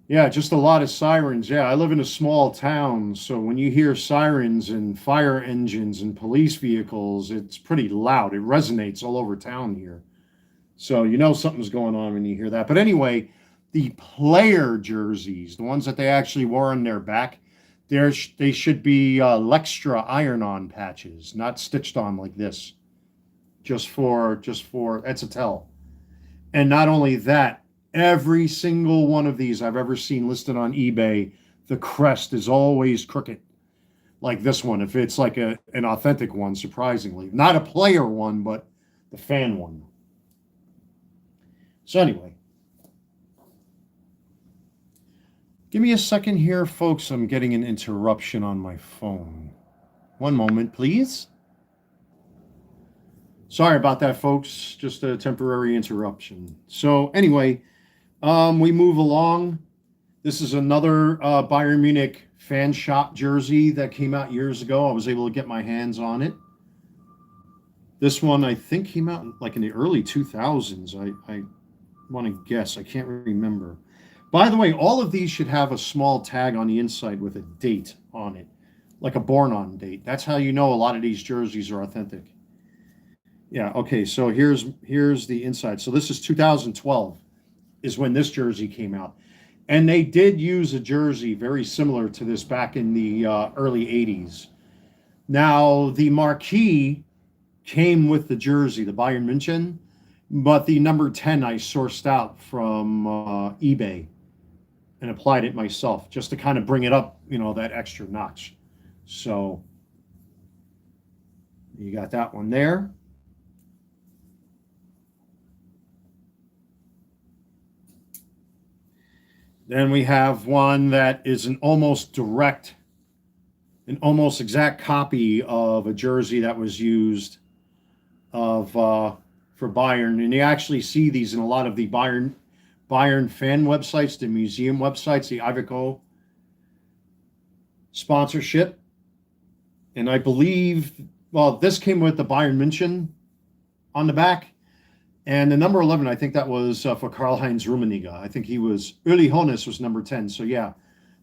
Yeah, just a lot of sirens. Yeah, I live in a small town, so when you hear sirens and fire engines and police vehicles, it's pretty loud. It resonates all over town here. So you know something's going on when you hear that. But anyway, the player jerseys, the ones that they actually wore on their back, they should be Lextra iron-on patches, not stitched on like this. Just for that's a tell. And not only that, every single one of these I've ever seen listed on eBay, the crest is always crooked, like this one. If it's like an authentic one, surprisingly, not a player one, but the fan one. So anyway. Give me a second here, folks. I'm getting an interruption on my phone. One moment, please. Sorry about that, folks. Just a temporary interruption. So anyway, We move along. This is another Bayern Munich fan shop jersey that came out years ago. I was able to get my hands on it. This one, I think, came out like in the early 2000s. I want to guess. I can't remember. By the way, all of these should have a small tag on the inside with a date on it, like a born on date. That's how you know a lot of these jerseys are authentic. Yeah, okay, so here's the inside. So this is 2012 is when this jersey came out. And they did use a jersey very similar to this back in the early 80s. Now, the marquee came with the jersey, the Bayern München, but the number 10 I sourced out from eBay and applied it myself just to kind of bring it up, that extra notch. So you got that one there. Then we have one that is an almost exact copy of a jersey that was used for Bayern, and you actually see these in a lot of the Bayern fan websites, the museum websites, the Iveco sponsorship. And I believe, this came with the Bayern München on the back. And the number 11, I think that was for Karl-Heinz Rummenigge. I think Uli Hoeneß was number 10. So yeah,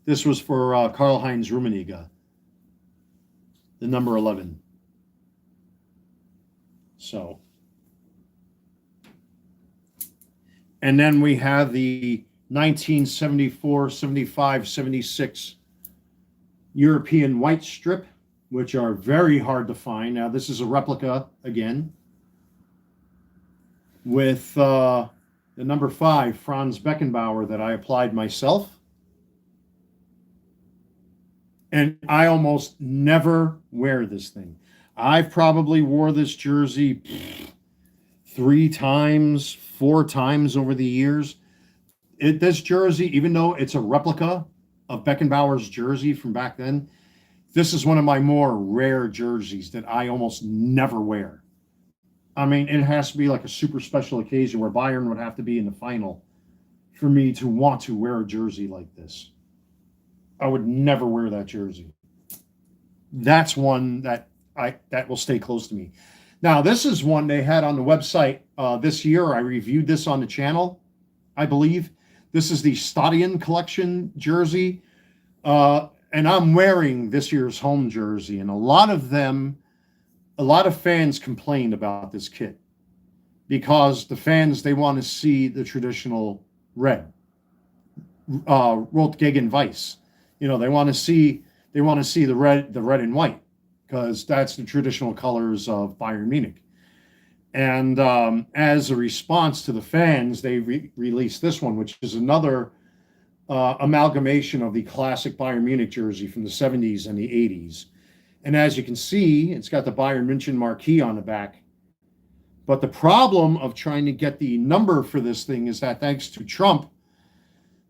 this was for Karl-Heinz Rummenigge, the number 11. So. And then we have the 1974, 75, 76 European white strip, which are very hard to find. Now, this is a replica again, with the number 5, Franz Beckenbauer, that I applied myself. And I almost never wear this thing. I've probably wore this jersey 3 times, 4 times over the years. This jersey, even though it's a replica of Beckenbauer's jersey from back then, this is one of my more rare jerseys that I almost never wear. I mean, it has to be like a super special occasion where Bayern would have to be in the final for me to want to wear a jersey like this. I would never wear that jersey. That's one that will stay close to me. Now, this is one they had on the website this year. I reviewed this on the channel, I believe. This is the Stadion Collection jersey. And I'm wearing this year's home jersey. And a lot of fans complained about this kit because the fans, they want to see the traditional red, Rot gegen Weiß. They want to see the red and white, because that's the traditional colors of Bayern Munich. And as a response to the fans, they released this one, which is another amalgamation of the classic Bayern Munich jersey from the 70s and the 80s. And as you can see, it's got the Bayern München marquee on the back. But the problem of trying to get the number for this thing is that thanks to Trump,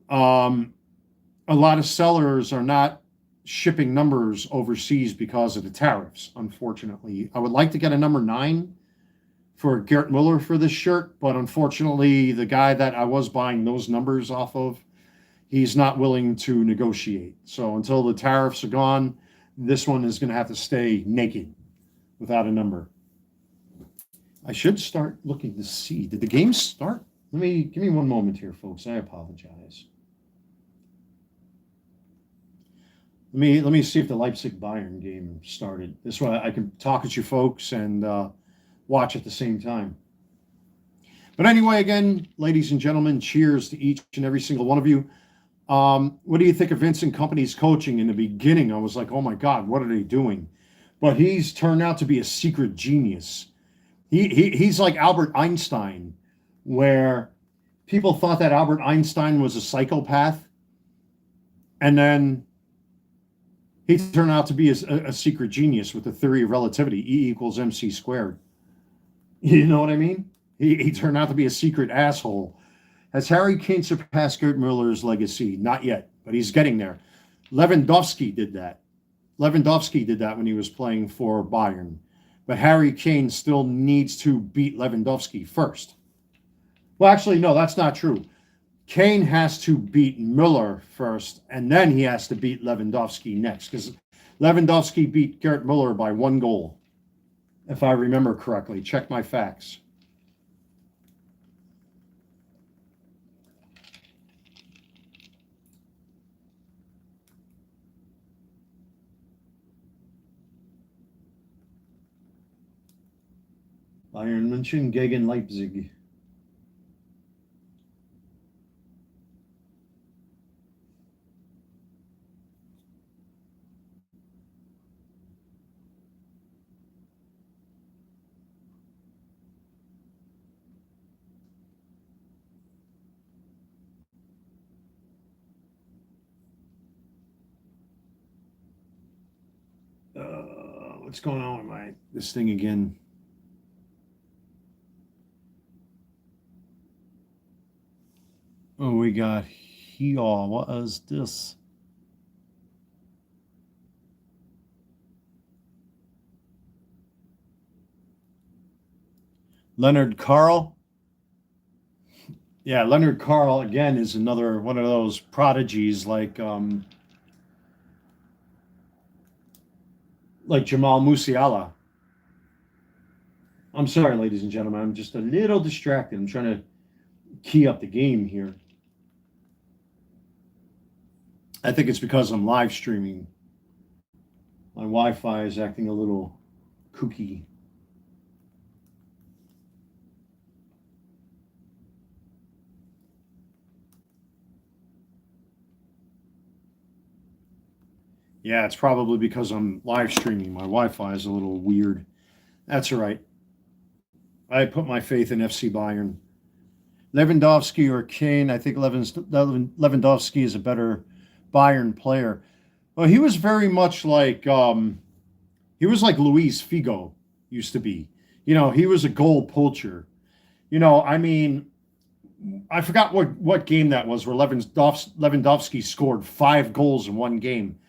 a lot of sellers are not shipping numbers overseas because of the tariffs, unfortunately. I would like to get a number 9 for Gerd Müller for this shirt, but unfortunately, the guy that I was buying those numbers off of, he's not willing to negotiate. So until the tariffs are gone, this one is going to have to stay naked without a number. I should start looking to see. Did the game start? Give me one moment here, folks. I apologize. Let me see if the Leipzig Bayern game started. This way I can talk at you folks and watch at the same time. But anyway, again, ladies and gentlemen, cheers to each and every single one of you. What do you think of Vincent Kompany's coaching? In the beginning, I was like, oh my God, what are they doing? But he's turned out to be a secret genius. He's like Albert Einstein, where people thought that Albert Einstein was a psychopath, and then he turned out to be a secret genius with the theory of relativity, E equals MC squared. You know what I mean? He turned out to be a secret asshole. Has Harry Kane surpassed Gerd Müller's legacy? Not yet, but he's getting there. Lewandowski did that. Lewandowski did that when he was playing for Bayern. But Harry Kane still needs to beat Lewandowski first. Well, actually, no, that's not true. Kane has to beat Müller first, and then he has to beat Lewandowski next, because Lewandowski beat Gerd Müller by 1 goal, if I remember correctly. Check my facts. Bayern München gegen Leipzig. What's going on with this thing again? Oh, we got here. What is this? Leonard Carl. Yeah, Leonard Carl again is another one of those prodigies like Jamal Musiala. I'm sorry, ladies and gentlemen. I'm just a little distracted. I'm trying to key up the game here. I think it's because I'm live streaming. My Wi-Fi is acting a little kooky. Yeah, it's probably because I'm live streaming. My Wi-Fi is a little weird. That's all right. I put my faith in FC Bayern. Lewandowski or Kane, I think Lewandowski is a better Bayern player. Well, he was very much like Luis Figo used to be. He was a goal poacher. I mean, I forgot what game that was where Lewandowski scored 5 goals in one game.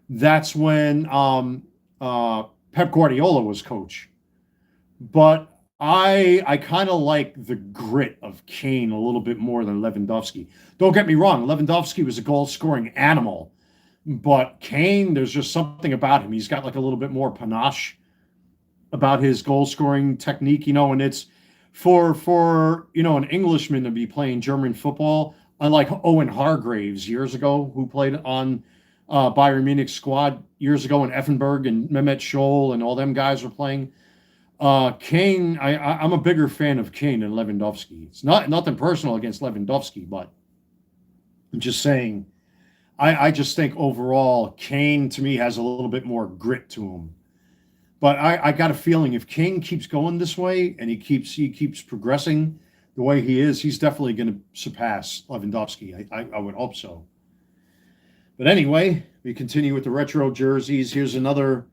That's when Pep Guardiola was coach. But I kind of like the grit of Kane a little bit more than Lewandowski. Don't get me wrong, Lewandowski was a goal-scoring animal, but Kane, there's just something about him. He's got like a little bit more panache about his goal-scoring technique, and it's for an Englishman to be playing German football, unlike Owen Hargreaves years ago, who played on Bayern Munich squad years ago, and Effenberg and Mehmet Scholl and all them guys were playing. Kane, I'm a bigger fan of Kane than Lewandowski. It's nothing personal against Lewandowski, but I'm just saying, I just think overall Kane to me has a little bit more grit to him. But I got a feeling if Kane keeps going this way and he keeps progressing the way he is, he's definitely going to surpass Lewandowski. I would hope so. But anyway, we continue with the retro jerseys. Here's another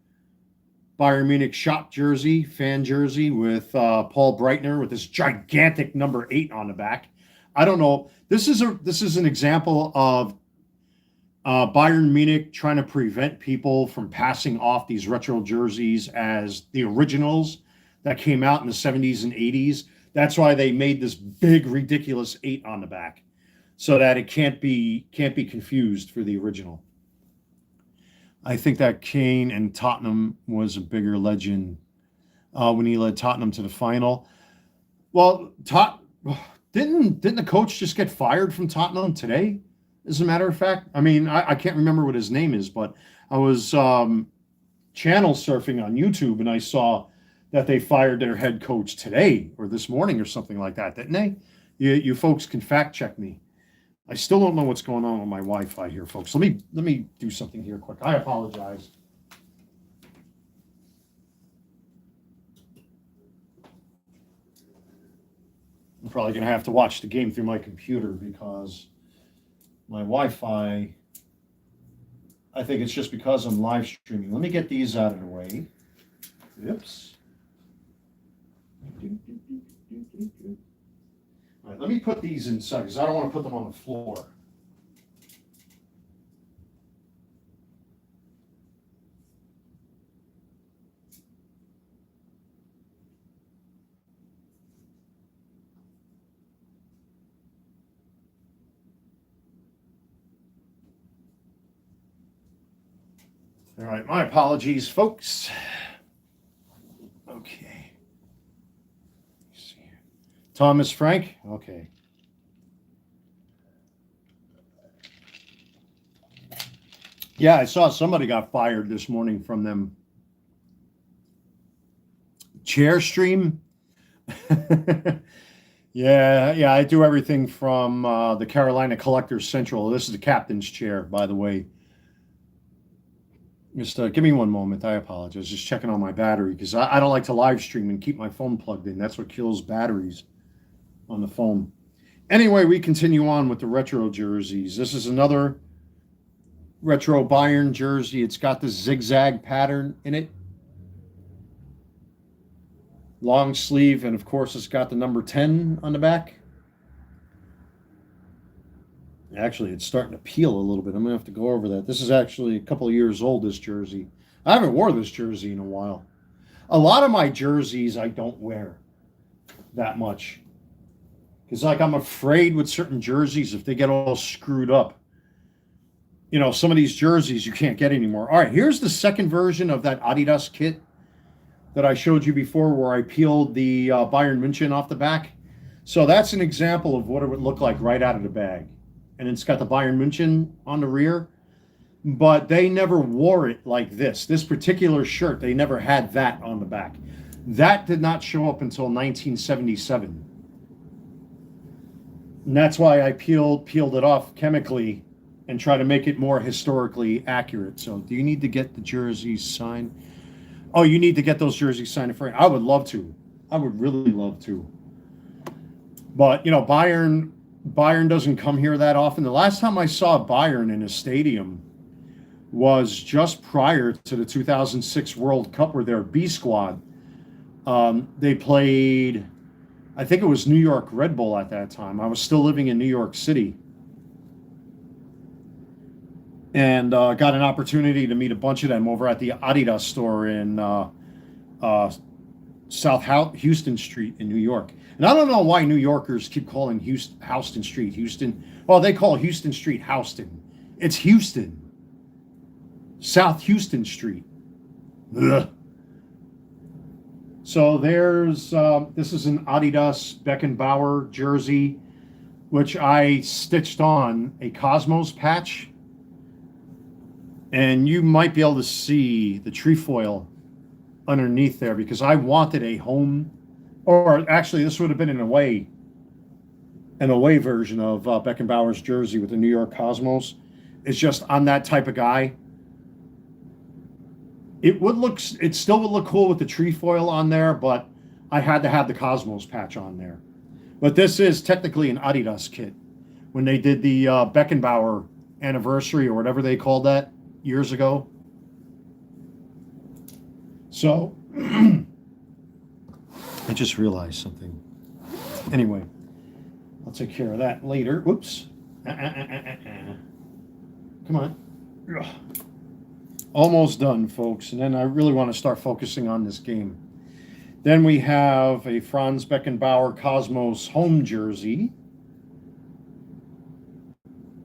Bayern Munich shop jersey, fan jersey with Paul Breitner with this gigantic number 8 on the back. I don't know. This is an example of Bayern Munich trying to prevent people from passing off these retro jerseys as the originals that came out in the 70s and 80s. That's why they made this big, ridiculous 8 on the back, so that it can't be confused for the original. I think that Kane and Tottenham was a bigger legend when he led Tottenham to the final. Well, didn't the coach just get fired from Tottenham today? As a matter of fact, I mean, I can't remember what his name is, but I was channel surfing on YouTube and I saw that they fired their head coach today or this morning or something like that, didn't they? You folks can fact check me. I still don't know what's going on with my Wi-Fi here, folks. Let me do something here quick. I apologize. I'm probably going to have to watch the game through my computer because my Wi-Fi, I think it's just because I'm live streaming. Let me get these out of the way. Oops. All right, let me put these inside because I don't want to put them on the floor. All right, my apologies, folks. Okay. Let's see here. Thomas Frank. Okay. Yeah, I saw somebody got fired this morning from them. Chair stream. Yeah, I do everything from the Carolina Collectors Central. This is the captain's chair, by the way. Just give me one moment. I apologize. Just checking on my battery because I don't like to live stream and keep my phone plugged in. That's what kills batteries on the phone. Anyway, we continue on with the retro jerseys. This is another retro Bayern jersey. It's got the zigzag pattern in it. Long sleeve, and of course it's got the number 10 on the back. Actually, it's starting to peel a little bit. I'm going to have to go over that. This is actually a couple of years old, this jersey. I haven't worn this jersey in a while. A lot of my jerseys I don't wear that much. Because like I'm afraid with certain jerseys, if they get all screwed up, you know, some of these jerseys you can't get anymore. All right, here's the second version of that Adidas kit that I showed you before where I peeled the Bayern München off the back. So that's an example of what it would look like right out of the bag. And it's got the Bayern München on the rear. But they never wore it like this. This particular shirt, they never had that on the back. That did not show up until 1977. And that's why I peeled it off chemically and try to make it more historically accurate. So do you need to get the jerseys signed? Oh, you need to get those jerseys signed and framed. I would love to. I would really love to. But, you know, Bayern doesn't come here that often. The last time I saw Bayern in a stadium was just prior to the 2006 World Cup where their B squad. They played, I think it was New York Red Bull at that time. I was still living in New York City. And got an opportunity to meet a bunch of them over at the Adidas store in South Houston Street in New York. And I don't know why New Yorkers keep calling Houston Street Houston. Well, they call Houston Street Houston. It's Houston. South Houston Street. Ugh. So there's, this is an Adidas Beckenbauer jersey, which I stitched on a Cosmos patch. And you might be able to see the trefoil underneath there because I wanted a home, or actually this would have been an away version of Beckenbauer's jersey with the New York Cosmos. It's just I'm that type of guy. It still would look cool with the trefoil on there, but I had to have the Cosmos patch on there. But this is technically an Adidas kit. When they did the Beckenbauer anniversary or whatever they called that years ago. So I just realized something. Anyway, I'll take care of that later. Whoops. Come on. Ugh. Almost done, folks. And then I really want to start focusing on this game. Then we have a Franz Beckenbauer Cosmos home jersey.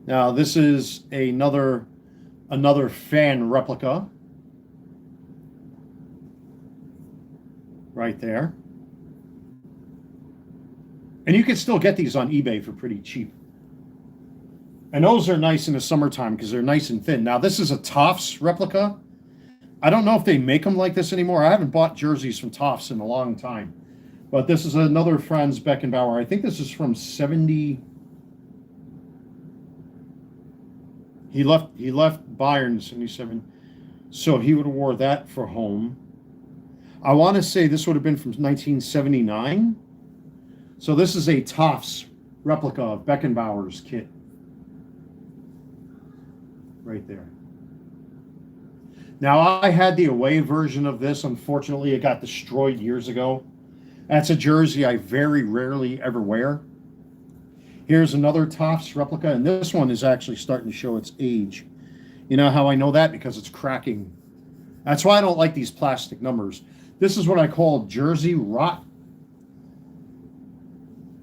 Now, this is another fan replica. Right there. And you can still get these on eBay for pretty cheap. And those are nice in the summertime because they're nice and thin. Now, this is a Tofts replica. I don't know if they make them like this anymore. I haven't bought jerseys from Tofts in a long time. But this is another Franz Beckenbauer. I think this is from 70. He left Bayern in 77. So he would have wore that for home. I want to say this would have been from 1979. So this is a Tofts replica of Beckenbauer's kit. Right there. Now, I had the away version of this. Unfortunately, it got destroyed years ago. That's a jersey I very rarely ever wear. Here's another Tofts replica, and this one is actually starting to show its age. You know how I know that? Because it's cracking. That's why I don't like these plastic numbers. This is what I call jersey rot,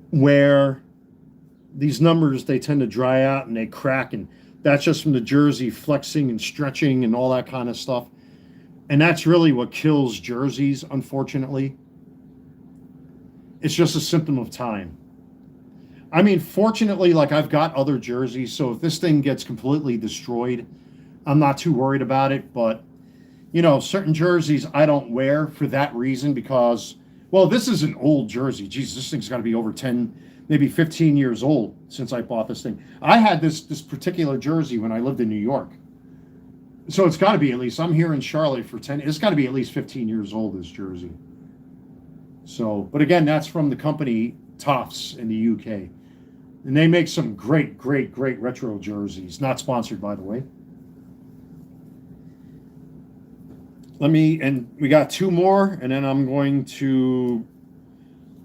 where these numbers, they tend to dry out and they crack, and That's just from the jersey flexing and stretching and all that kind of stuff. And that's really what kills jerseys, unfortunately. It's just a symptom of time. I mean, fortunately, like I've got other jerseys, so if this thing gets completely destroyed, I'm not too worried about it. But, certain jerseys I don't wear for that reason because, well, this is an old jersey. Jesus, this thing's got to be over 10, maybe 15 years old since I bought this thing. I had this particular jersey when I lived in New York. So it's got to be at least, I'm here in Charlotte for 10, it's got to be at least 15 years old, this jersey. So, but again, that's from the company Tofts in the UK. And they make some great, great, great retro jerseys. Not sponsored, by the way. And we got two more, and then I'm going to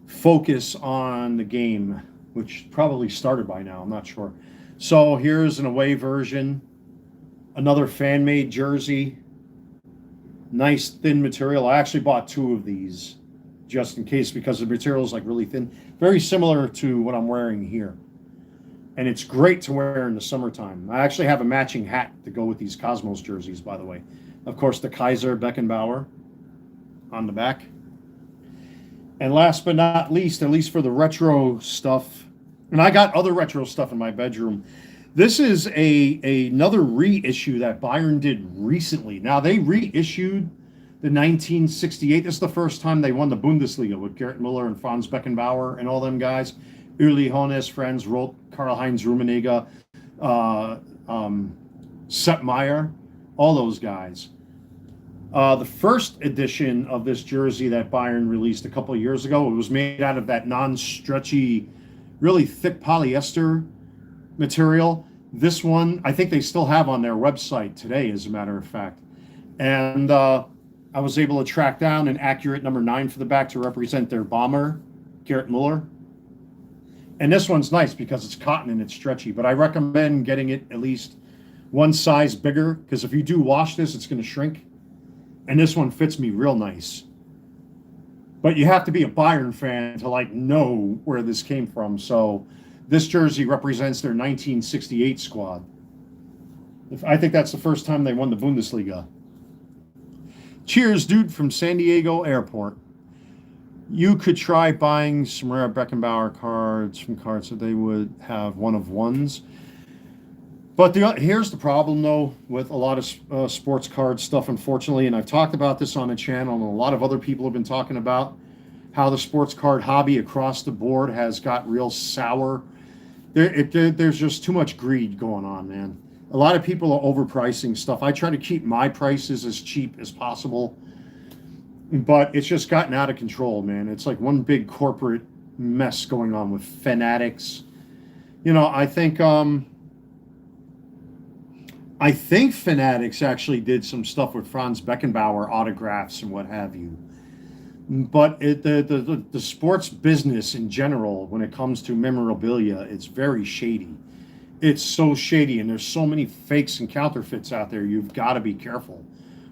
focus on the game, which probably started by now. I'm not sure. So here's an away version. Another fan-made jersey. Nice thin material. I actually bought two of these just in case because the material is like really thin. Very similar to what I'm wearing here. And it's great to wear in the summertime. I actually have a matching hat to go with these Cosmos jerseys, by the way. Of course, the Kaiser Beckenbauer on the back. And last but not least, at least for the retro stuff, and I got other retro stuff in my bedroom. This is another reissue that Bayern did recently. Now, they reissued the 1968. This is the first time they won the Bundesliga with Gerd Müller and Franz Beckenbauer and all them guys. Uli Hoeneß, Franz Roth, Karl-Heinz Rummenigge, Sepp Maier, all those guys. The first edition of this jersey that Bayern released a couple of years ago, it was made out of that non-stretchy, really thick polyester material. This one, I think they still have on their website today, as a matter of fact. And I was able to track down an accurate number 9 for the back to represent their bomber, Gerd Müller. And this one's nice because it's cotton and it's stretchy, but I recommend getting it at least one size bigger because if you do wash this, it's going to shrink. And this one fits me real nice. But you have to be a Bayern fan to know where this came from. So this jersey represents their 1968 squad. I think that's the first time they won the Bundesliga. Cheers, dude, from San Diego Airport. You could try buying some rare Beckenbauer cards from cards that they would have one of ones. But here's the problem, though, with a lot of sports card stuff, unfortunately, and I've talked about this on the channel, and a lot of other people have been talking about how the sports card hobby across the board has got real sour. There's just too much greed going on, man. A lot of people are overpricing stuff. I try to keep my prices as cheap as possible, but it's just gotten out of control, man. It's like one big corporate mess going on with fanatics. I think Fanatics actually did some stuff with Franz Beckenbauer autographs and what have you. But the sports business in general, when it comes to memorabilia, it's very shady. It's so shady, and there's so many fakes and counterfeits out there. You've got to be careful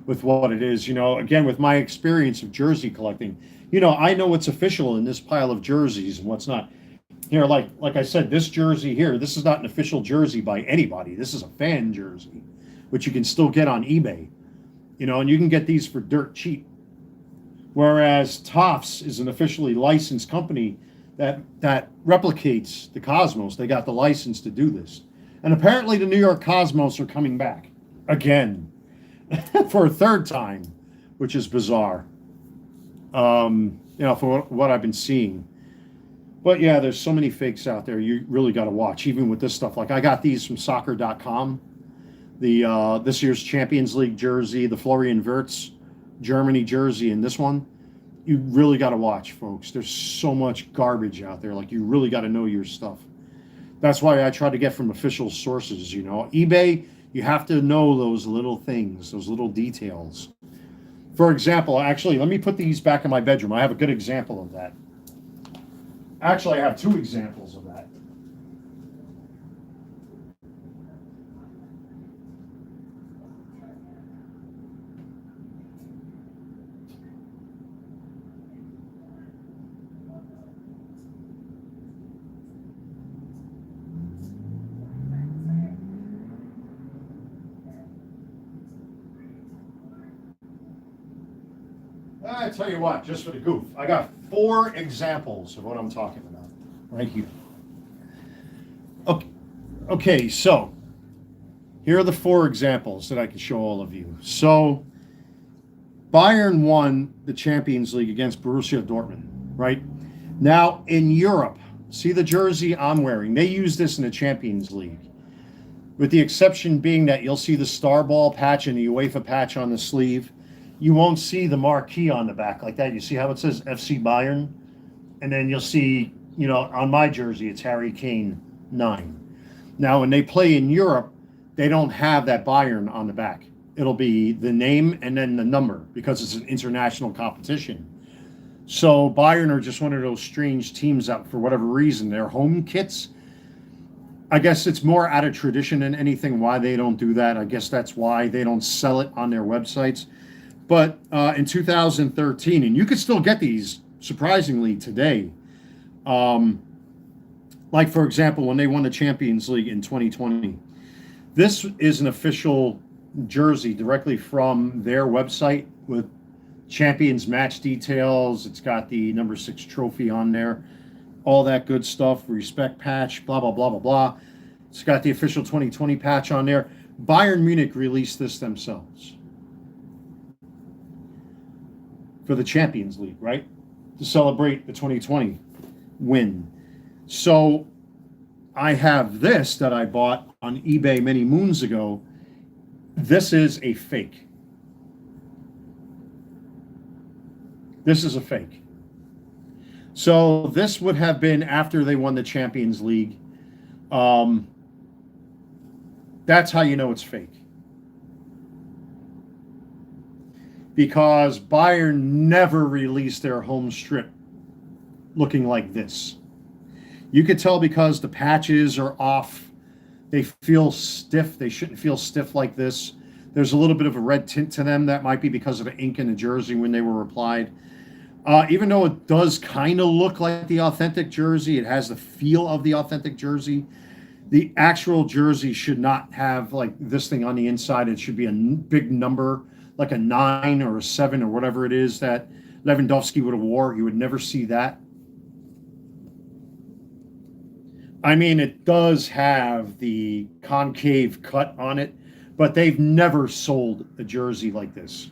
with what it is. Again, with my experience of jersey collecting, I know what's official in this pile of jerseys and what's not. Here, like I said, this jersey here, this is not an official jersey by anybody. This is a fan jersey, which you can still get on eBay, and you can get these for dirt cheap. Whereas Tofts is an officially licensed company that replicates the Cosmos. They got the license to do this. And apparently the New York Cosmos are coming back again for a third time, which is bizarre, for what I've been seeing. But yeah, there's so many fakes out there. You really got to watch, even with this stuff. Like I got these from soccer.com, the this year's Champions League jersey, the Florian Wirtz Germany jersey, and this one. You really got to watch, folks. There's so much garbage out there. Like, you really got to know your stuff. That's why I try to get from official sources, eBay, you have to know those little things, those little details. For example, actually, let me put these back in my bedroom. I have a good example of that. Actually, I have two examples of that. tell you what, just for the goof, I got 4 examples of what I'm talking about right here. Okay, so here are the 4 examples that I can show all of you. So Bayern won the Champions League against Borussia Dortmund, right? Now in Europe, see the jersey I'm wearing? They use this in the Champions League, with the exception being that you'll see the Star Ball patch and the UEFA patch on the sleeve. You won't see the marquee on the back like that. You see how it says FC Bayern? And then you'll see, you know, on my jersey, it's Harry Kane 9. Now, when they play in Europe, they don't have that Bayern on the back. It'll be the name and then the number because it's an international competition. So Bayern are just one of those strange teams that, for whatever reason, their home kits, I guess it's more out of tradition than anything why they don't do that. I guess that's why they don't sell it on their websites. But in 2013, and you could still get these surprisingly today, like, for example, when they won the Champions League in 2020, this is an official jersey directly from their website with Champions match details. It's got the number 6 trophy on there, all that good stuff, respect patch, blah, blah, blah, blah, blah. It's got the official 2020 patch on there. Bayern Munich released this themselves for the Champions League, right? To celebrate the 2020 win. So I have this that I bought on eBay many moons ago. This is a fake. This is a fake. So this would have been after they won the Champions League. That's how you know it's fake. Because Bayern never released their home strip looking like this. You could tell because the patches are off. They feel stiff. They shouldn't feel stiff like this. There's a little bit of a red tint to them. That might be because of the ink in the jersey when they were applied. Even though it does kind of look like the authentic jersey, it has the feel of the authentic jersey. The actual jersey should not have like this thing on the inside. It should be a big number, like a 9 or a 7 or whatever it is that Lewandowski would have wore. You would never see that. I mean, it does have the concave cut on it, but they've never sold a jersey like this.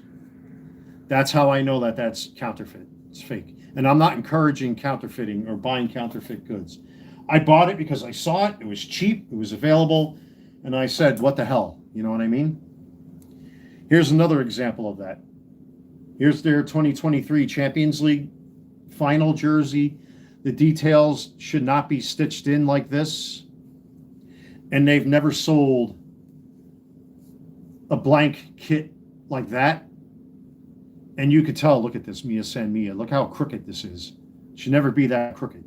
That's how I know that that's counterfeit. It's fake. And I'm not encouraging counterfeiting or buying counterfeit goods. I bought it because I saw it. It was cheap. It was available. And I said, what the hell? You know what I mean? Here's another example of that. Here's their 2023 Champions League final jersey. The details should not be stitched in like this. And they've never sold a blank kit like that. And you could tell, look at this, Mia San Mia. Look how crooked this is. It should never be that crooked.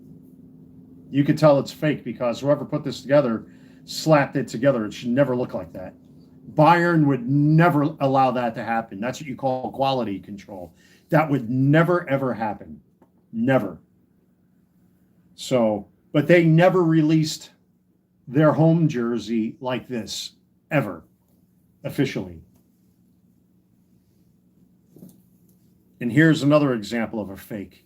You could tell it's fake because whoever put this together slapped it together. It should never look like that. Bayern would never allow that to happen. That's what you call quality control. That would never, ever happen. Never. So, but they never released their home jersey like this, ever, officially. And here's another example of a fake.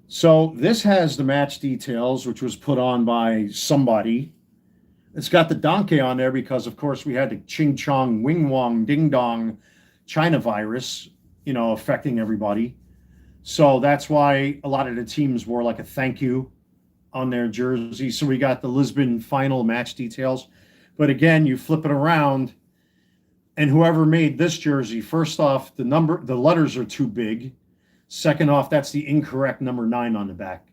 So this has the match details, which was put on by somebody. It's got the donkey on there because, of course, we had the Ching Chong, Wing Wong, Ding Dong China virus, you know, affecting everybody. So that's why a lot of the teams wore like a thank you on their jersey. So we got the Lisbon final match details. But again, you flip it around, and whoever made this jersey, first off, the letters are too big. Second off, that's the incorrect number 9 on the back.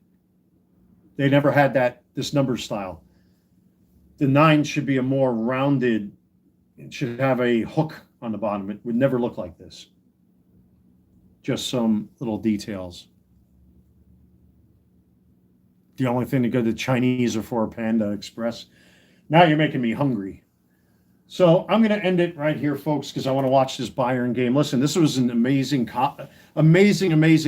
They never had this number style. The 9 should be a more rounded, it should have a hook on the bottom. It would never look like this. Just some little details. The only thing to go to Chinese or for Panda Express. Now you're making me hungry. So I'm going to end it right here, folks, because I want to watch this Bayern game. Listen, this was an amazing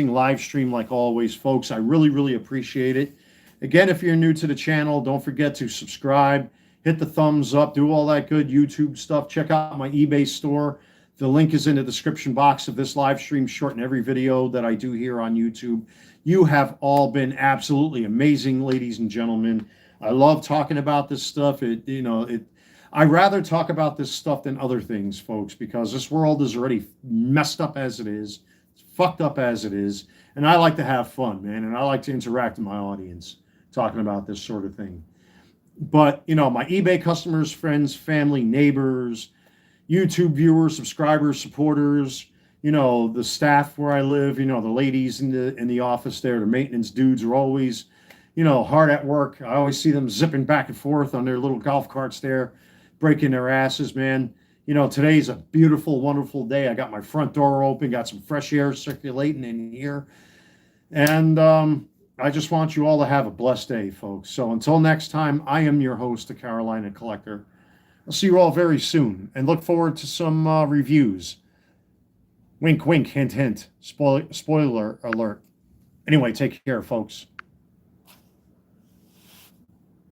live stream like always, folks. I really, really appreciate it. Again, if you're new to the channel, don't forget to subscribe, hit the thumbs up, do all that good YouTube stuff. Check out my eBay store. The link is in the description box of this live stream, short and every video that I do here on YouTube. You have all been absolutely amazing, ladies and gentlemen. I love talking about this stuff. I rather talk about this stuff than other things, folks, because this world is already messed up as it is. It's fucked up as it is. And I like to have fun, man. And I like to interact with my audience talking about this sort of thing. But, my eBay customers, friends, family, neighbors, YouTube viewers, subscribers, supporters, the staff where I live, the ladies in the office there, the maintenance dudes are always, hard at work. I always see them zipping back and forth on their little golf carts there, breaking their asses, man. Today's a beautiful, wonderful day. I got my front door open, got some fresh air circulating in here. And I just want you all to have a blessed day, folks. So until next time, I am your host, the Carolina Collector. I'll see you all very soon and look forward to some reviews. Wink, wink, hint, hint. Spoiler alert. Anyway, take care, folks.